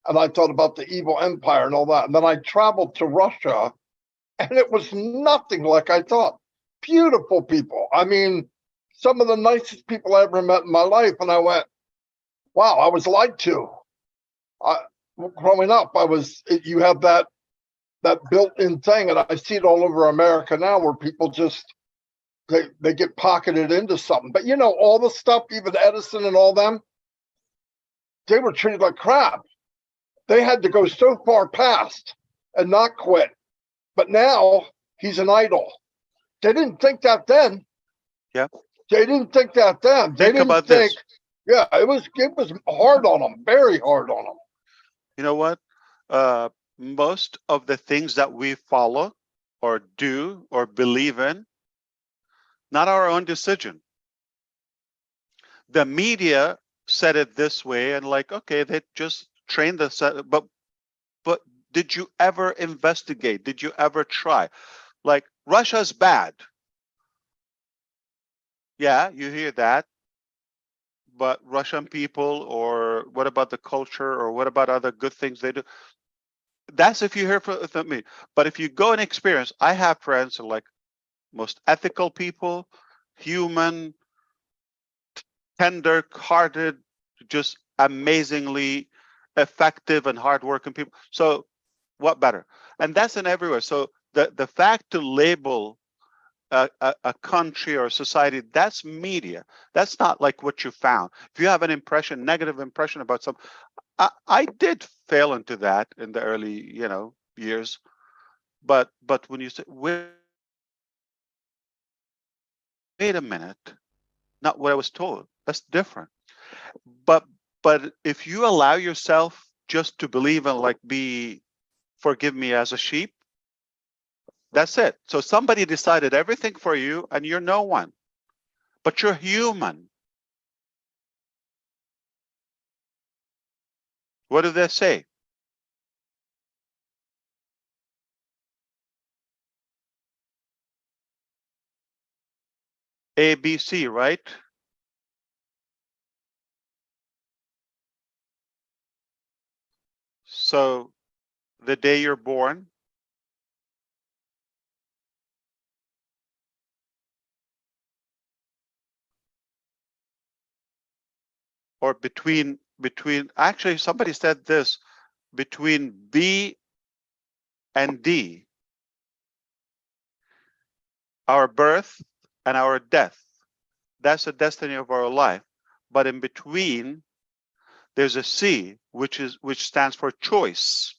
And I thought about the evil empire and all that. And then I traveled to Russia, and it was nothing like I thought. beautiful people. I mean, some of the nicest people I ever met in my life. And I went, wow, I was lied to. Growing up, you have that built-in thing, and I see it all over America now, where people just they get pocketed into something. But you know, all the stuff, even Edison and all them, they were treated like crap. They had to go so far past and not quit. But now he's an idol. They didn't think that then. Yeah. They didn't think that then. They Think didn't about think. this. Yeah, it was hard on them, very hard on them. You know what? Most of the things that we follow or do or believe in, not our own decision. The media said it this way, and like, okay, they just trained us. But did you ever investigate? Did you ever try? Like, Russia's bad. Yeah, you hear that. But Russian people, or what about the culture, or what about other good things they do? That's if you hear from me. But if you go and experience, I have friends who are like most ethical people, human, tender-hearted, just amazingly effective and hardworking people. So what better? And that's in everywhere. So the fact to label a country or society, that's media. That's not like what you found. If you have an impression, negative impression about some, I did fail into that in the early, years. But when you say, wait a minute, not what I was told, that's different. But if you allow yourself just to believe and like be, forgive me, as a sheep, that's it. So somebody decided everything for you, and you're no one, but you're human. What do they say? ABC, right? So the day you're born, or between actually somebody said this, between B and D, our birth and our death, that's the destiny of our life. But in between, there's a C, which stands for choice.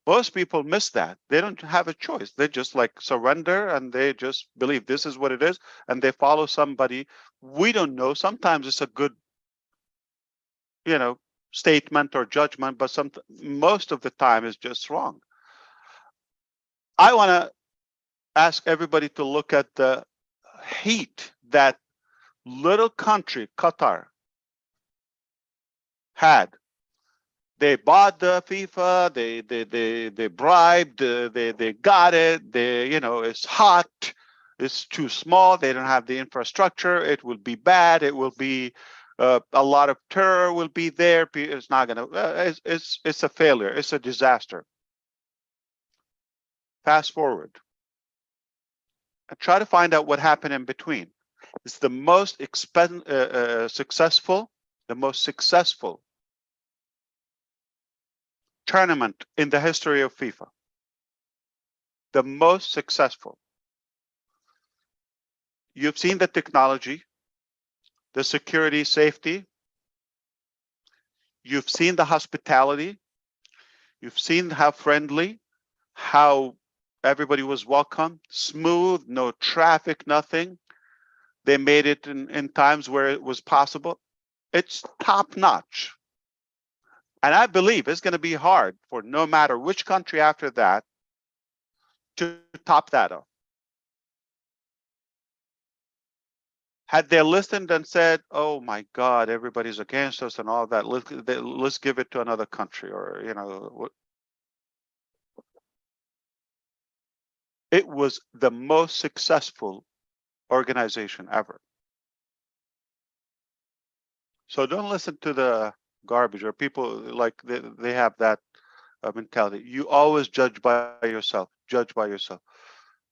Most people miss that. They don't have a choice. They just like surrender, and they just believe this is what it is, and they follow somebody. We don't know. Sometimes it's a good, statement or judgment, but most of the time it's just wrong. I want to ask everybody to look at the heat that little country, Qatar, had. They bought the FIFA, they bribed, they got it, it's hot, it's too small, they don't have the infrastructure, it will be bad, it will be, a lot of terror will be there, it's not gonna, it's a failure, it's a disaster. Fast forward and try to find out what happened in between. It's the most successful tournament in the history of FIFA. The most successful. You've seen the technology, the security, safety. You've seen the hospitality. You've seen how friendly, how everybody was welcome, smooth, no traffic, nothing. They made it in times where it was possible. It's top notch. And I believe it's going to be hard for no matter which country after that to top that up. Had they listened and said, "Oh my God, everybody's against us and all that. Let's give it to another country," or it was the most successful organization ever. So don't listen to the garbage or people like they have that mentality. You always judge by yourself. Judge by yourself.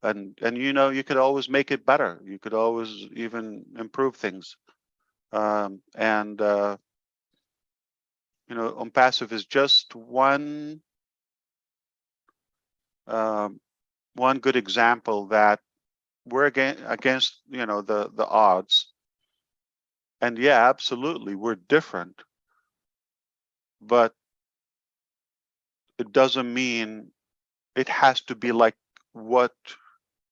and you could always make it better. You could always even improve things. And ONPASSIVE is just one good example that we're against the odds. And yeah, absolutely, we're different, but it doesn't mean it has to be like what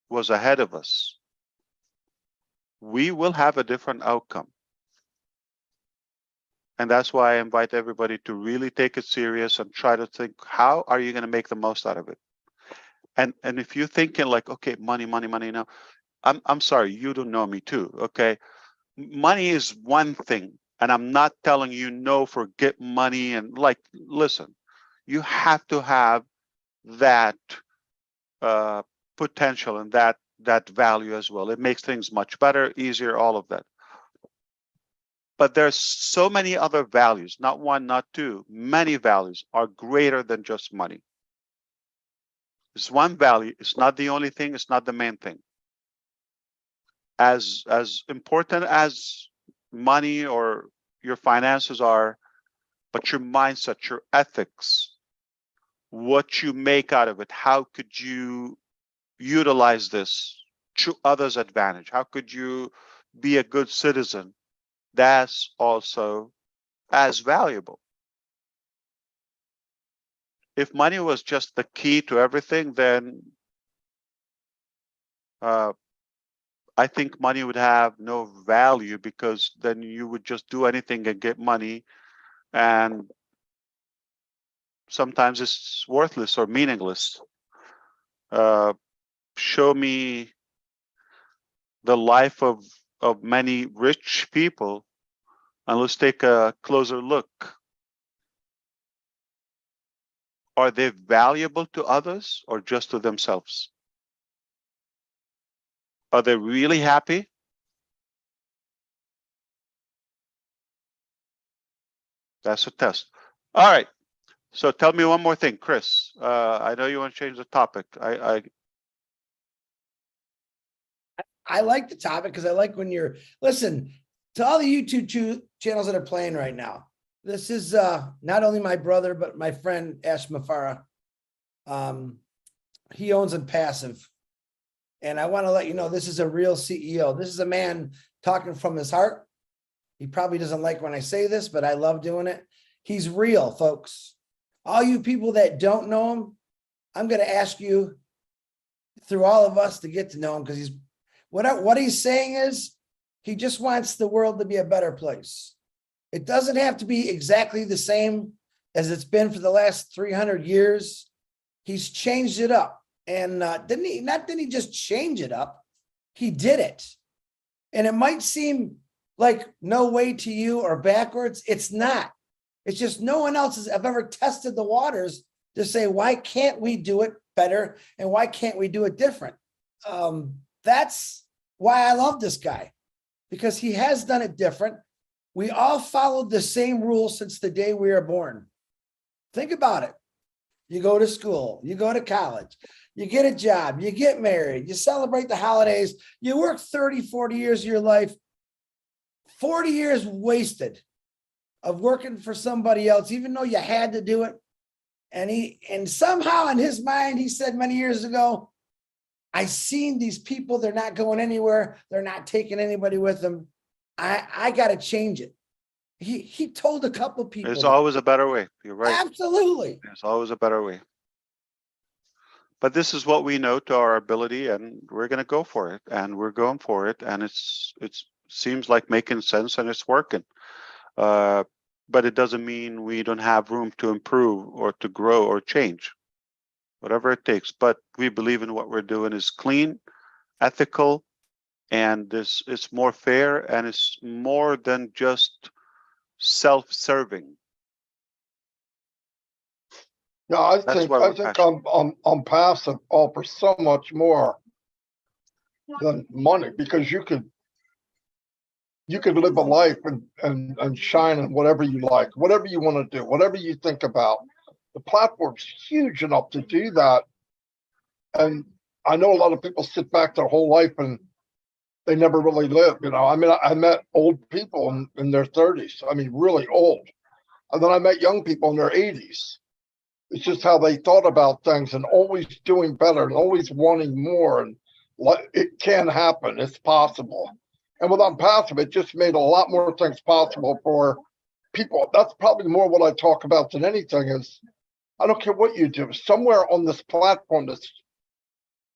was ahead of us. We will have a different outcome. And that's why I invite everybody to really take it serious and try to think, how are you going to make the most out of it? And if you're thinking like, okay, money, no, I'm sorry, you don't know me too. Okay. Money is one thing. And I'm not telling you no, forget money. And like, listen, you have to have that potential and that value as well. It makes things much better, easier, all of that. But there's so many other values, not one, not two, many values are greater than just money. It's one value. It's not the only thing. It's not the main thing. As important as money or your finances are, but your mindset, your ethics, what you make out of it, how could you utilize this to others' advantage? How could you be a good citizen? That's also as valuable. If money was just the key to everything, then I think money would have no value, because then you would just do anything and get money, and sometimes it's worthless or meaningless. Show me the life of many rich people, and let's take a closer look. Are they valuable to others or just to themselves? Are they really happy? That's a test. All right. So tell me one more thing, Chris. I know you want to change the topic. I like the topic because I like when you're, listen, to all the YouTube channels that are playing right now. This is not only my brother, but my friend Ash Mafara. He owns ONPASSIVE. And I want to let you know, this is a real CEO. This is a man talking from his heart. He probably doesn't like when I say this, but I love doing it. He's real, folks. All you people that don't know him, I'm going to ask you through all of us to get to know him, because he's what he's saying is he just wants the world to be a better place. It doesn't have to be exactly the same as it's been for the last 300 years. He's changed it up. And didn't he just change it up? He did it. And it might seem like no way to you or backwards. It's not. It's just no one else has ever tested the waters to say, why can't we do it better? And why can't we do it different? That's why I love this guy, because he has done it different. We all followed the same rules since the day we were born. Think about it. You go to school, you go to college, you get a job, you get married, you celebrate the holidays, you work 30, 40 years of your life, 40 years wasted of working for somebody else, even though you had to do it. And somehow in his mind, he said many years ago, I seen these people, they're not going anywhere. They're not taking anybody with them. I got to change it. He told a couple people. There's always a better way. You're right. Absolutely. There's always a better way. But this is what we know to our ability, and we're going to go for it, and we're going for it. And it seems like making sense, and it's working. But it doesn't mean we don't have room to improve or to grow or change, whatever it takes. But we believe in what we're doing is clean, ethical, and it's more fair, and it's more than just self-serving. Yeah, I think ONPASSIVE offers so much more than money, because you could live a life and shine in whatever you like, whatever you want to do, whatever you think about. The platform's huge enough to do that. And I know a lot of people sit back their whole life and they never really live, you know. I mean, I met old people in their 30s. I mean, really old. And then I met young people in their 80s. It's just how they thought about things and always doing better and always wanting more. And it can happen. It's possible. And with ONPASSIVE, it just made a lot more things possible for people. That's probably more what I talk about than anything is I don't care what you do. Somewhere on this platform, this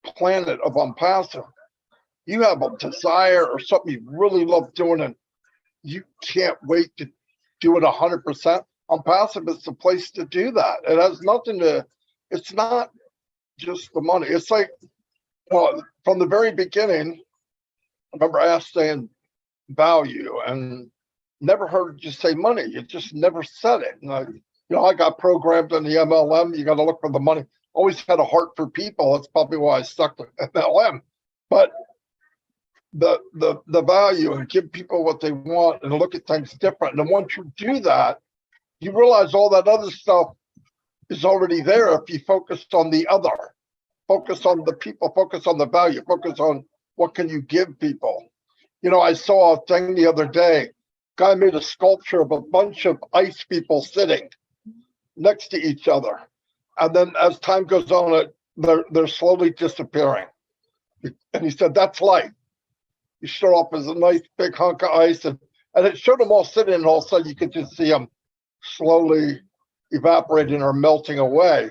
planet of ONPASSIVE, you have a desire or something you really love doing and you can't wait to do it 100%. ONPASSIVE is the place to do that. It has nothing to, it's not just the money. It's like, well, from the very beginning, I remember I asked saying value and never heard you say money. You just never said it. And I got programmed in the MLM. You got to look for the money. Always had a heart for people. That's probably why I stuck to MLM. But the value and give people what they want and look at things different. And once you do that, you realize all that other stuff is already there if you focus on the other, focus on the people, focus on the value, focus on what can you give people. You know, I saw a thing the other day. Guy made a sculpture of a bunch of ice people sitting next to each other. And then as time goes on, they're slowly disappearing. And he said, that's life. You start off as a nice big hunk of ice, and it showed them all sitting, and all of a sudden you could just see them slowly evaporating or melting away.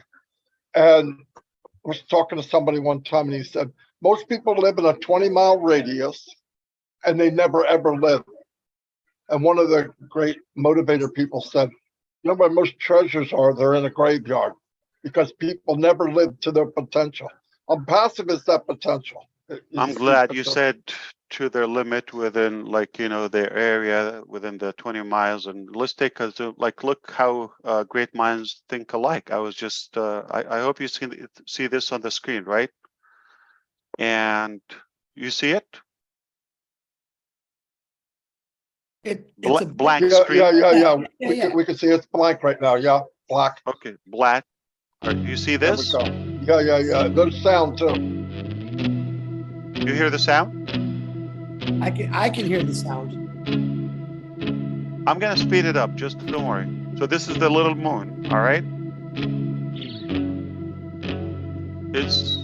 And I was talking to somebody one time, and he said, most people live in a 20-mile radius, and they never, ever live. And one of the great motivator people said, you know where most treasures are? They're in a graveyard, because people never live to their potential. ONPASSIVE is that potential. I'm glad you said to their limit within, like, you know, their area within the 20 miles. And let's take us to, like, look how great minds think alike. I was just, I hope you see this on the screen, right? And you see it? It's a blank Yeah, screen. yeah. We can see it's blank right now. Yeah, black. Okay, black. You see There we this? go. Yeah. There's sound too. You hear the sound? I can hear the sound. I'm gonna speed it up, just don't worry. So this is the little moon, all right? It's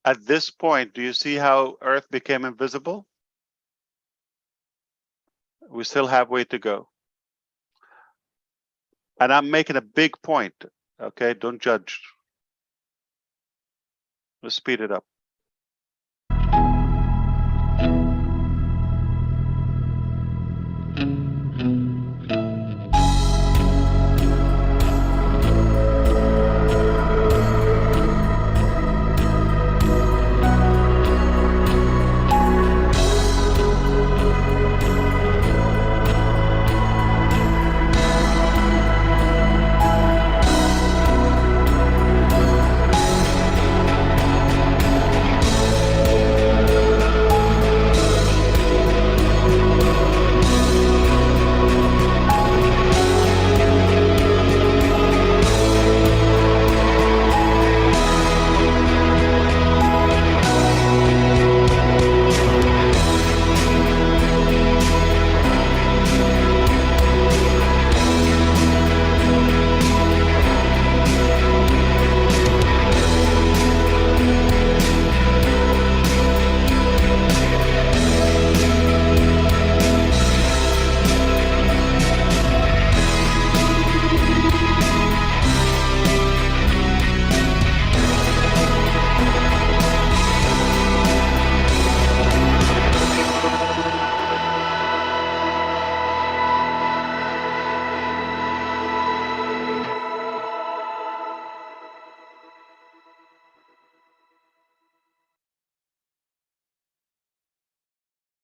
At this point, do you see how Earth became invisible? We still have way to go. And I'm making a big point, okay? Don't judge. Let's speed it up.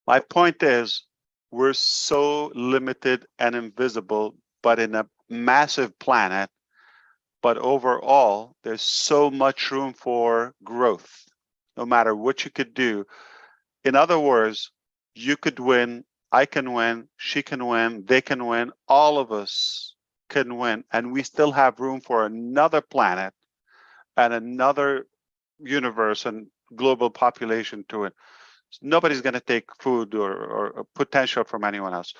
My point is, we're so limited and invisible, but in a massive planet. But overall, there's so much room for growth, no matter what you could do. In other words, you could win, I can win, she can win, they can win, all of us can win, and we still have room for another planet and another universe and global population to it. Nobody's going to take food or potential from anyone else.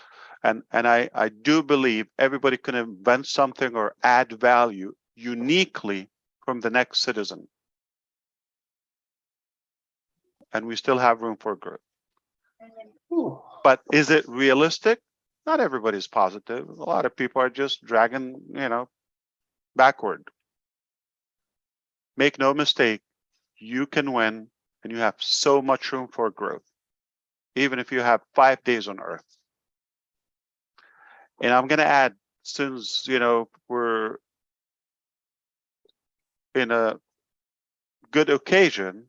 And I do believe everybody can invent something or add value uniquely from the next citizen. And we still have room for growth. But is it realistic? Not everybody's positive. A lot of people are just dragging, backward. Make no mistake, you can win, and you have so much room for growth, even if you have 5 days on Earth. And I'm going to add, since we're in a good occasion,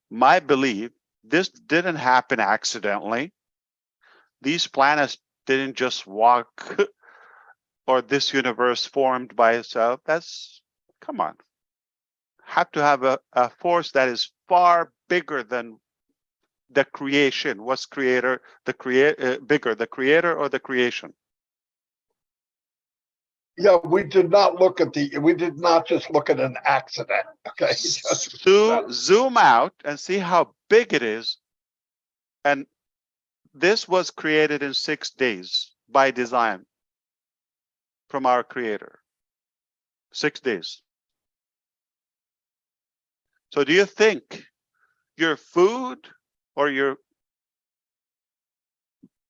my belief, this didn't happen accidentally. These planets didn't just walk, or this universe formed by itself. Come on. Have to have a force that is far bigger than the creation. What's bigger, the creator or the creation? Yeah, we did not just look at an accident. Okay. Zoom out and see how big it is. And this was created in 6 days by design from our creator. 6 days. So do you think your food or your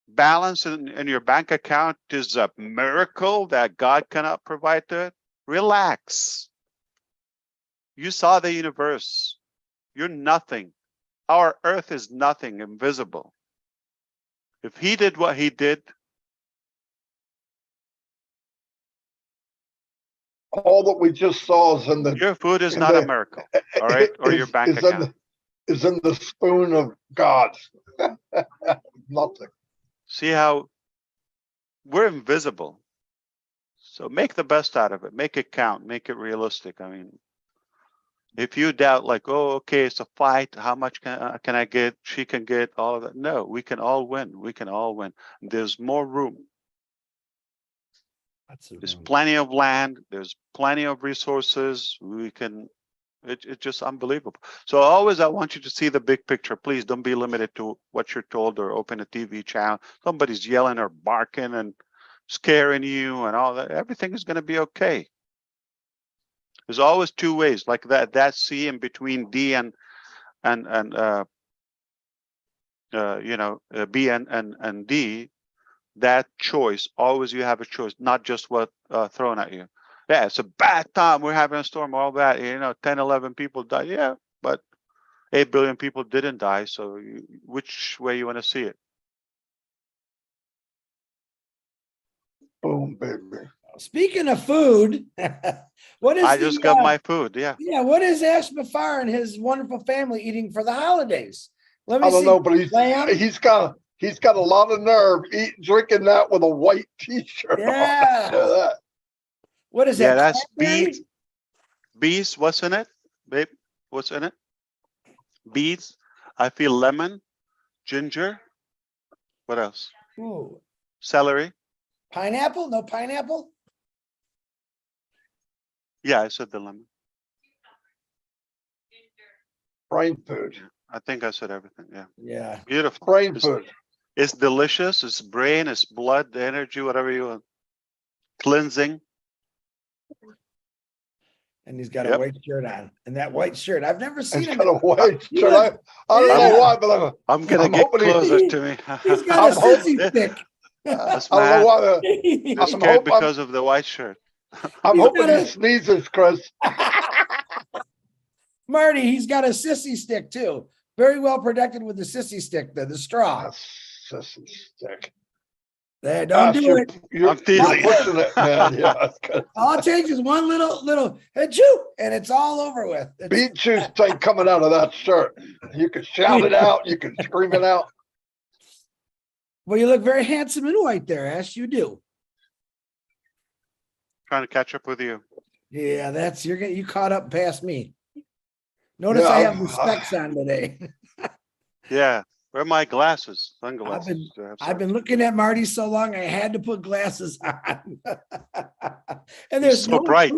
balance in your bank account is a miracle that God cannot provide to it? Relax. You saw the universe. You're nothing. Our Earth is nothing, invisible. If he did what he did, all that we just saw is in the. Your food is not a miracle, all right? Or your bank account. Is in the spoon of God. Nothing. See how we're invisible. So make the best out of it. Make it count. Make it realistic. I mean, if you doubt, like, oh, okay, it's a fight. How much can I get? She can get all of that. No, we can all win. We can all win. There's more room. There's plenty of land. There's plenty of resources. We can. It's just unbelievable. So always, I want you to see the big picture. Please don't be limited to what you're told or open a TV channel. Somebody's yelling or barking and scaring you and all that. Everything is going to be okay. There's always two ways, like that C in between D and B and D, that choice, always you have a choice, not just what thrown at you. Yeah, it's a bad time. We're having a storm, all that. 10, 11 people died. Yeah, but 8 billion people didn't die. So which way you want to see it? Boom, baby. Speaking of food, what is I just got my food. Yeah. Yeah, what is Ash Mafar and his wonderful family eating for the holidays? Let me I don't see. know, but Lamb? he's got a lot of nerve drinking that with a white t-shirt Yeah. on. What is Yeah, that? that's cranberry? beets. What's in it, babe? What's in it? Beets. I feel lemon, ginger. What else? Ooh. Celery. Pineapple? No pineapple? Yeah, I said the lemon. Brain food. I think I said everything. Yeah. Yeah. Beautiful. Brain food. It's delicious. It's brain, it's blood, the energy, whatever you want. Cleansing. And he's got a Yep. white shirt on. And that white shirt, I've never seen He's him. got a white You shirt. look- I don't know Yeah. why, but I'm gonna I'm get hoping he- closer to me. He's got a I'm hoping- sissy stick. That's I don't know mad. why. They're I'm scared hoping- because of the white shirt. I'm He's hoping got he a- sneezes, Chris. Marty, he's got a sissy stick too. Very well protected with the sissy stick, the straw. Sissy stick. There, don't do you're, it. You're, I'm teasing. you're pushing it, man. Yeah, that's good. All it takes is one little achoo, and it's all over with. It's- Beet juice ain't coming out of that shirt. You can shout it out. You can scream it out. Well, you look very handsome in white there, Ash. You do. Trying to catch up with you. Yeah, you caught up past me. Notice Yeah, I have the specs on today. Yeah. Where are my glasses? Sunglasses. I've been looking at Marty so long, I had to put glasses on. And You're there's so no bright.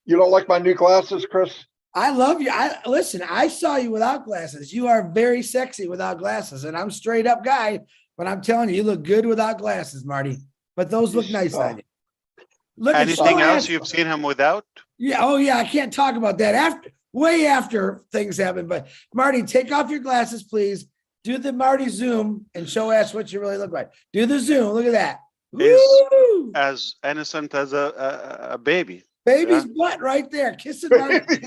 You don't like my new glasses, Chris? I love you. Listen, I saw you without glasses. You are very sexy without glasses, and I'm straight up guy, but I'm telling you, you look good without glasses, Marty. But those look nice on you. Look at Anything show else Ash. you've seen him without? Yeah. Oh, yeah. I can't talk about that way after things happen. But Marty, take off your glasses, please. Do the Marty zoom and show Ash what you really look like. Do the zoom. Look at that. Woo! As innocent as a baby. Baby's butt right there. Kissing Marty.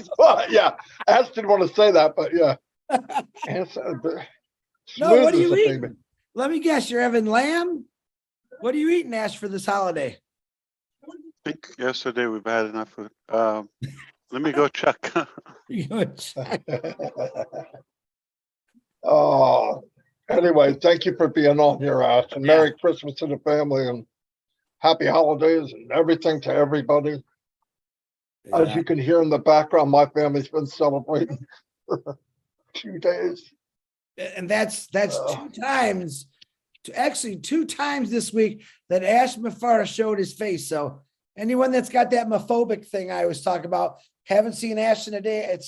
Yeah, Ash didn't want to say that, but yeah. No, what are Smooth you as a eating? baby. Let me guess. You're having lamb? What are you eating, Ash, for this holiday? I think yesterday we've had enough food. Let me go check. Oh, anyway, thank you for being on here, Ash, and Merry Christmas to the family and happy holidays and everything to everybody. As you can hear in the background, my family's been celebrating for 2 days. And that's two times this week that Ash Mafara showed his face. So anyone that's got that mophobic thing I always talk about, haven't seen Ash in a day.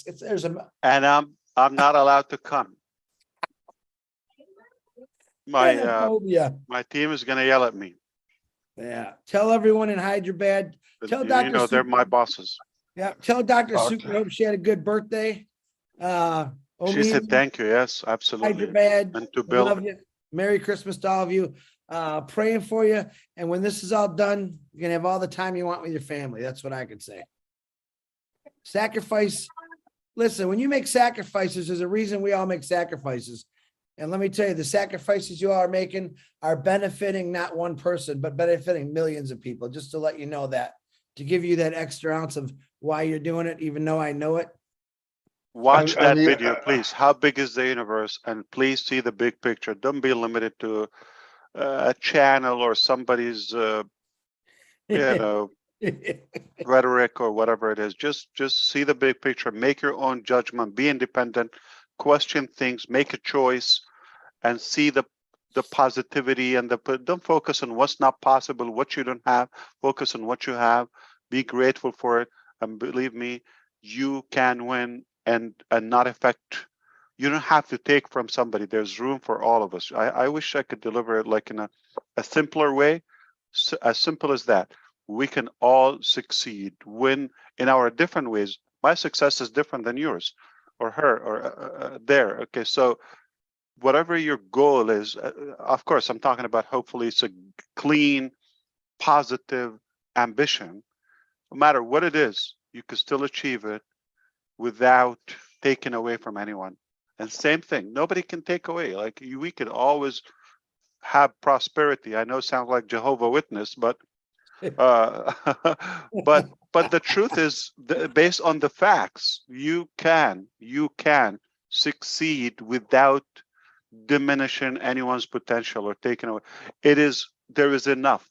And I'm not allowed to come. My team is gonna yell at me. Yeah. Tell everyone in Hyderabad. Tell Dr. They're my bosses. Yeah. Tell Dr. Super hope she had a good birthday. She said thank you. Yes, absolutely. Hyderabad. And to Bill. Love you. Merry Christmas to all of you. Praying for you. And when this is all done, you're gonna have all the time you want with your family. That's what I could say. Sacrifice. Listen, when you make sacrifices, there's a reason we all make sacrifices. And let me tell you, the sacrifices you all are making are benefiting not one person, but benefiting millions of people. Just to let you know that, to give you that extra ounce of why you're doing it, even though I know it. Watch that video, please. How big is the universe? And please see the big picture. Don't be limited to a channel or somebody's, rhetoric or whatever it is. Just see the big picture. Make your own judgment. Be independent. Question things. Make a choice, and see the positivity and don't focus on what's not possible, what you don't have. Focus on what you have. Be grateful for it, and believe me, you can win and not affect. You don't have to take from somebody. There's room for all of us. I wish I could deliver it like in a simpler way, as simple as that. We can all succeed, win in our different ways. My success is different than yours or her or there. Okay, so whatever your goal is, of course, I'm talking about hopefully it's a clean, positive ambition. No matter what it is, you can still achieve it without taking away from anyone. And same thing, nobody can take away. Like we could always have prosperity. I know it sounds like Jehovah Witness, but but the truth is, based on the facts, you can succeed without diminishing anyone's potential or taking away. There is enough,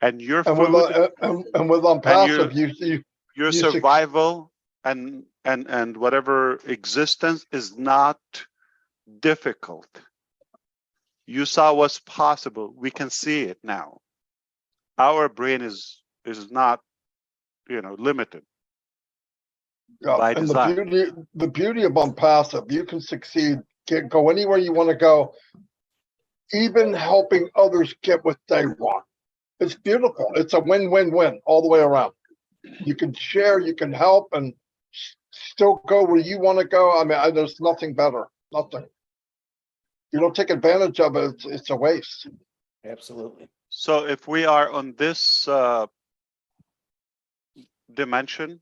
and your And food with and ONPASSIVE, your you suc- survival and whatever existence is not difficult. You saw what's possible. We can see it now. Our brain is not, limited yeah, by and design. the beauty of ONPASSIVE, you can succeed, go anywhere you want to go, even helping others get what they want. It's beautiful. It's a win-win-win all the way around. You can share, you can help, and still go where you want to go. I mean, there's nothing better. Nothing. You don't take advantage of it, it's a waste. Absolutely. So if we are on this dimension,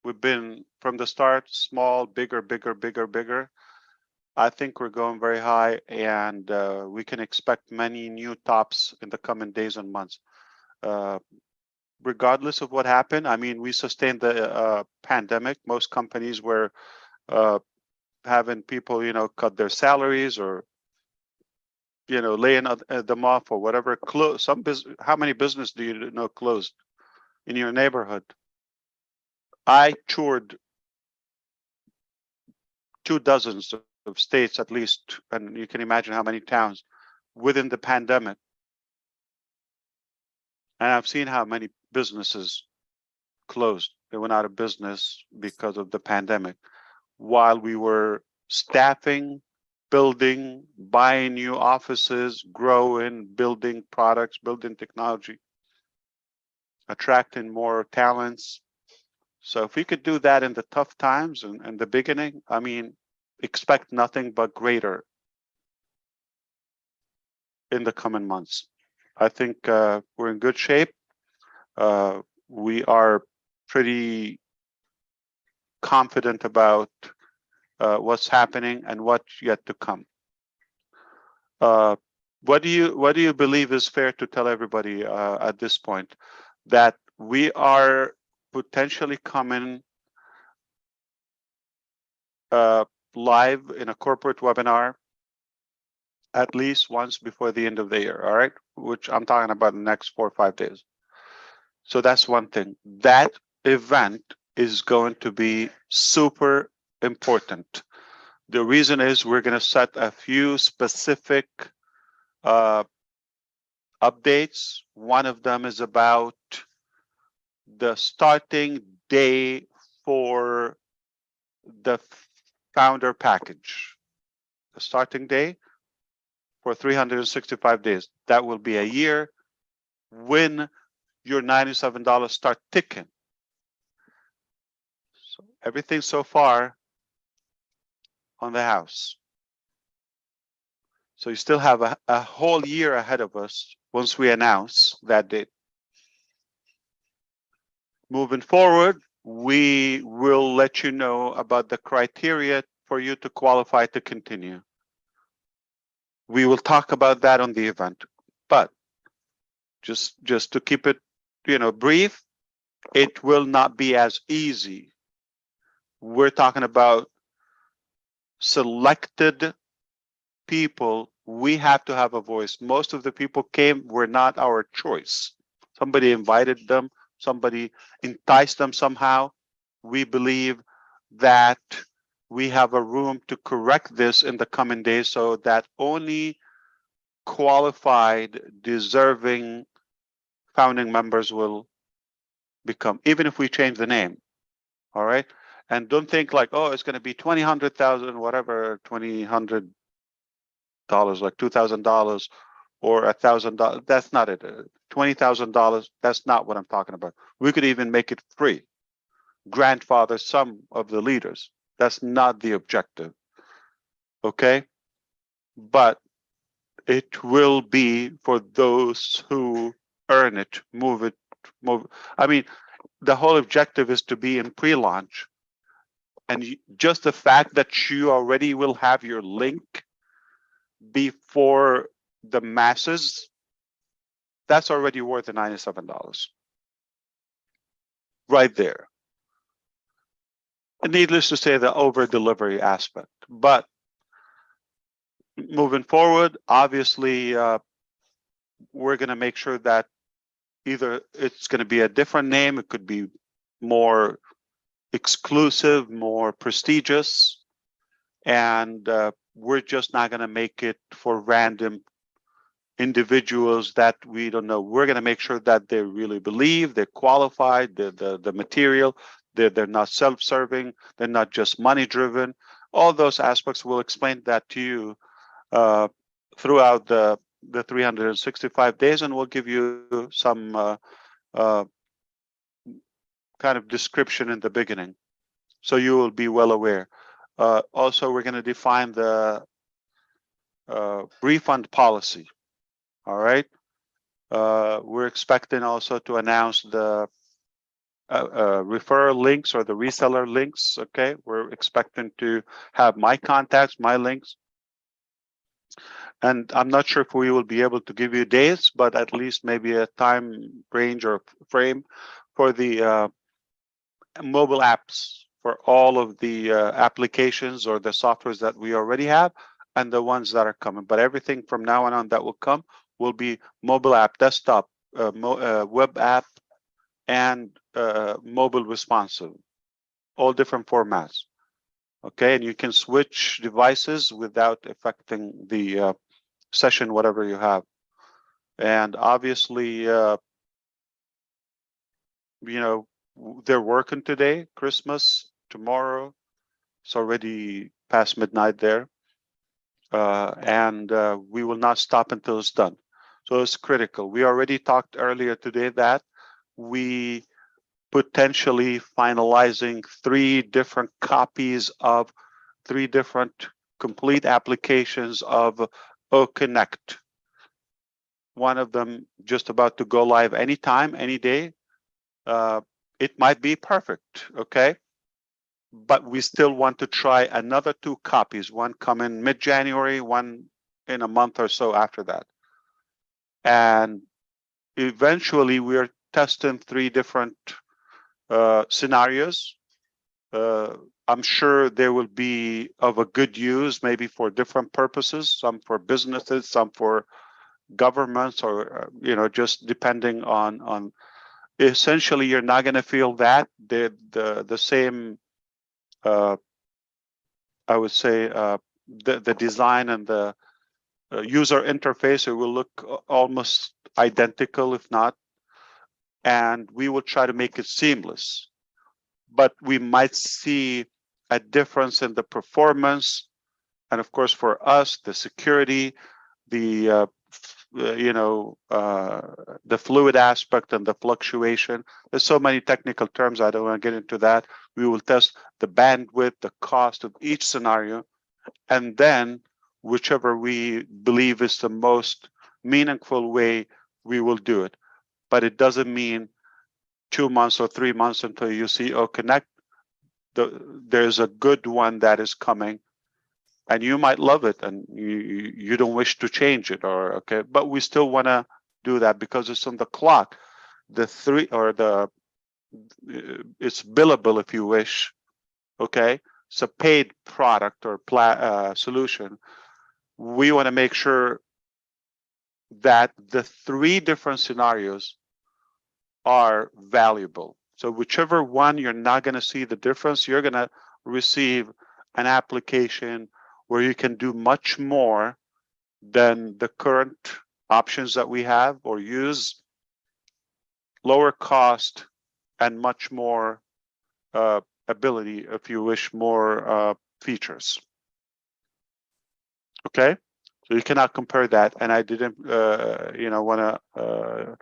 we've been from the start small, bigger, bigger, bigger, bigger. I think we're going very high, and we can expect many new tops in the coming days and months. Regardless of what happened, I mean, we sustained the pandemic. Most companies were having people, cut their salaries or, laying them off or whatever. Close how many business do you know closed in your neighborhood? I toured 24 of states at least, and you can imagine how many towns within the pandemic. And I've seen how many businesses closed. They went out of business because of the pandemic. While we were staffing, building, buying new offices, growing, building products, building technology, attracting more talents. So if we could do that in the tough times and the beginning, I mean, expect nothing but greater in the coming months. I think we're in good shape. We are pretty confident about what's happening and what's yet to come. What do you believe is fair to tell everybody at this point? That we are potentially coming live in a corporate webinar at least once before the end of the year, all right? Which I'm talking about the next 4 or 5 days. So that's one thing. That event is going to be super important. The reason is we're going to set a few specific updates. One of them is about the starting day for the founder package. The starting day for 365 days. That will be a year when your $97 start ticking. So everything so far on the house. So you still have a whole year ahead of us once we announce that date. Moving forward, we will let you know about the criteria for you to qualify to continue. We will talk about that on the event, but just to keep it, brief, it will not be as easy. We're talking about selected people. We have to have a voice. Most of the people were not our choice. Somebody invited them, somebody enticed them somehow. We believe that we have a room to correct this in the coming days so that only qualified, deserving founding members will become, even if we change the name. All right. And don't think like, oh, it's going to be 20, 100,000, whatever, $2,000, like $2,000 or $1,000. That's not it. $20,000. That's not what I'm talking about. We could even make it free. Grandfather some of the leaders. That's not the objective. Okay, but it will be for those who earn it. Move. I mean, the whole objective is to be in pre-launch, and just the fact that you already will have your link before the masses, that's already worth the $97 right there. And needless to say, the over delivery aspect. But moving forward, obviously, we're going to make sure that either it's going to be a different name, it could be more exclusive, more prestigious, and we're just not going to make it for random individuals that we don't know. We're going to make sure that they really believe, they're qualified, the material, they're not self-serving, they're not just money-driven. All those aspects, we'll explain that to you throughout the 365 days, and we'll give you some kind of description in the beginning, so you will be well aware. Also, we're going to define the refund policy. All right. We're expecting also to announce the referral links or the reseller links. Okay, we're expecting to have my contacts, my links, and I'm not sure if we will be able to give you dates, but at least maybe a time range or frame for the mobile apps for all of the applications or the softwares that we already have and the ones that are coming. But everything from now on that will come will be mobile app, desktop, web app, and mobile responsive, all different formats. Okay, and you can switch devices without affecting the session, whatever you have. And obviously, you know, they're working today, Christmas, tomorrow. It's already past midnight there. And we will not stop until it's done. So it's critical. We already talked earlier today that we potentially finalizing 3 different copies of 3 different complete applications of OConnect. One of them just about to go live anytime, any day. It might be perfect, okay? But we still want to try another 2 copies, one coming mid-January, one in a month or so after that. And eventually we're testing 3 different scenarios. I'm sure there will be of a good use, maybe for different purposes, some for businesses, some for governments, or you know, just depending on essentially you're not going to feel that the same I would say the design and the user interface, it will look almost identical, if not, and we will try to make it seamless. But we might see a difference in the performance, and of course for us, the security, the you know, the fluid aspect and the fluctuation. There's so many technical terms, I don't want to get into that. We will test the bandwidth, the cost of each scenario, and then whichever we believe is the most meaningful way, we will do it. But it doesn't mean 2 months or 3 months until you see, oh, Connect, there's a good one that is coming, and you might love it and you don't wish to change it, or okay, but we still want to do that because it's on the clock. The 3 or the it's billable, if you wish. Okay, it's a paid product or solution. We want to make sure that the 3 different scenarios are valuable. So whichever one you're not going to see the difference, you're going to receive an application where you can do much more than the current options that we have, or use lower cost and much more ability, if you wish, more features. Okay, So you cannot compare that. And I didn't, want to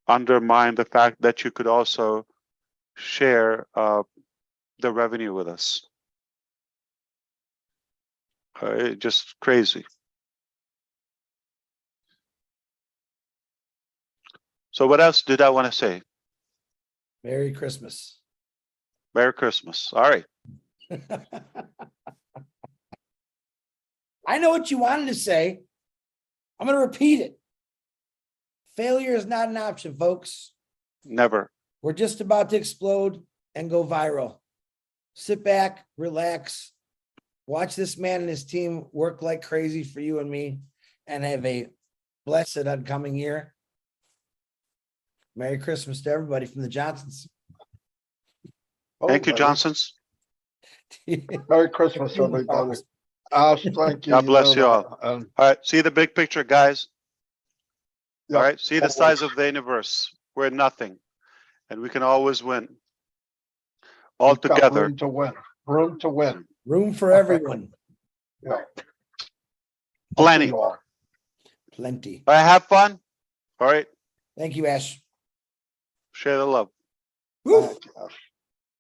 undermine the fact that you could also share the revenue with us. Just crazy. So what else did I want to say? Merry Christmas. Merry Christmas. All right. I know what you wanted to say. I'm going to repeat it. Failure is not an option, folks. Never. We're just about to explode and go viral. Sit back, relax, watch this man and his team work like crazy for you and me, and have a blessed upcoming year. Merry Christmas to everybody from the Johnsons. Thank you, buddy. Johnsons. Merry Christmas, everybody. Ash, thank you. God bless you know all. that. And All right. See the big picture, guys. Yeah, All right. See the always. size of the universe. We're nothing. And we can always win. All we've got together. room to win. Room to win. Room for everyone. Yeah. Plenty. You all. Plenty. All right. Have fun. All right. Thank you, Ash. Share the love. Woo. Thank you, Ash.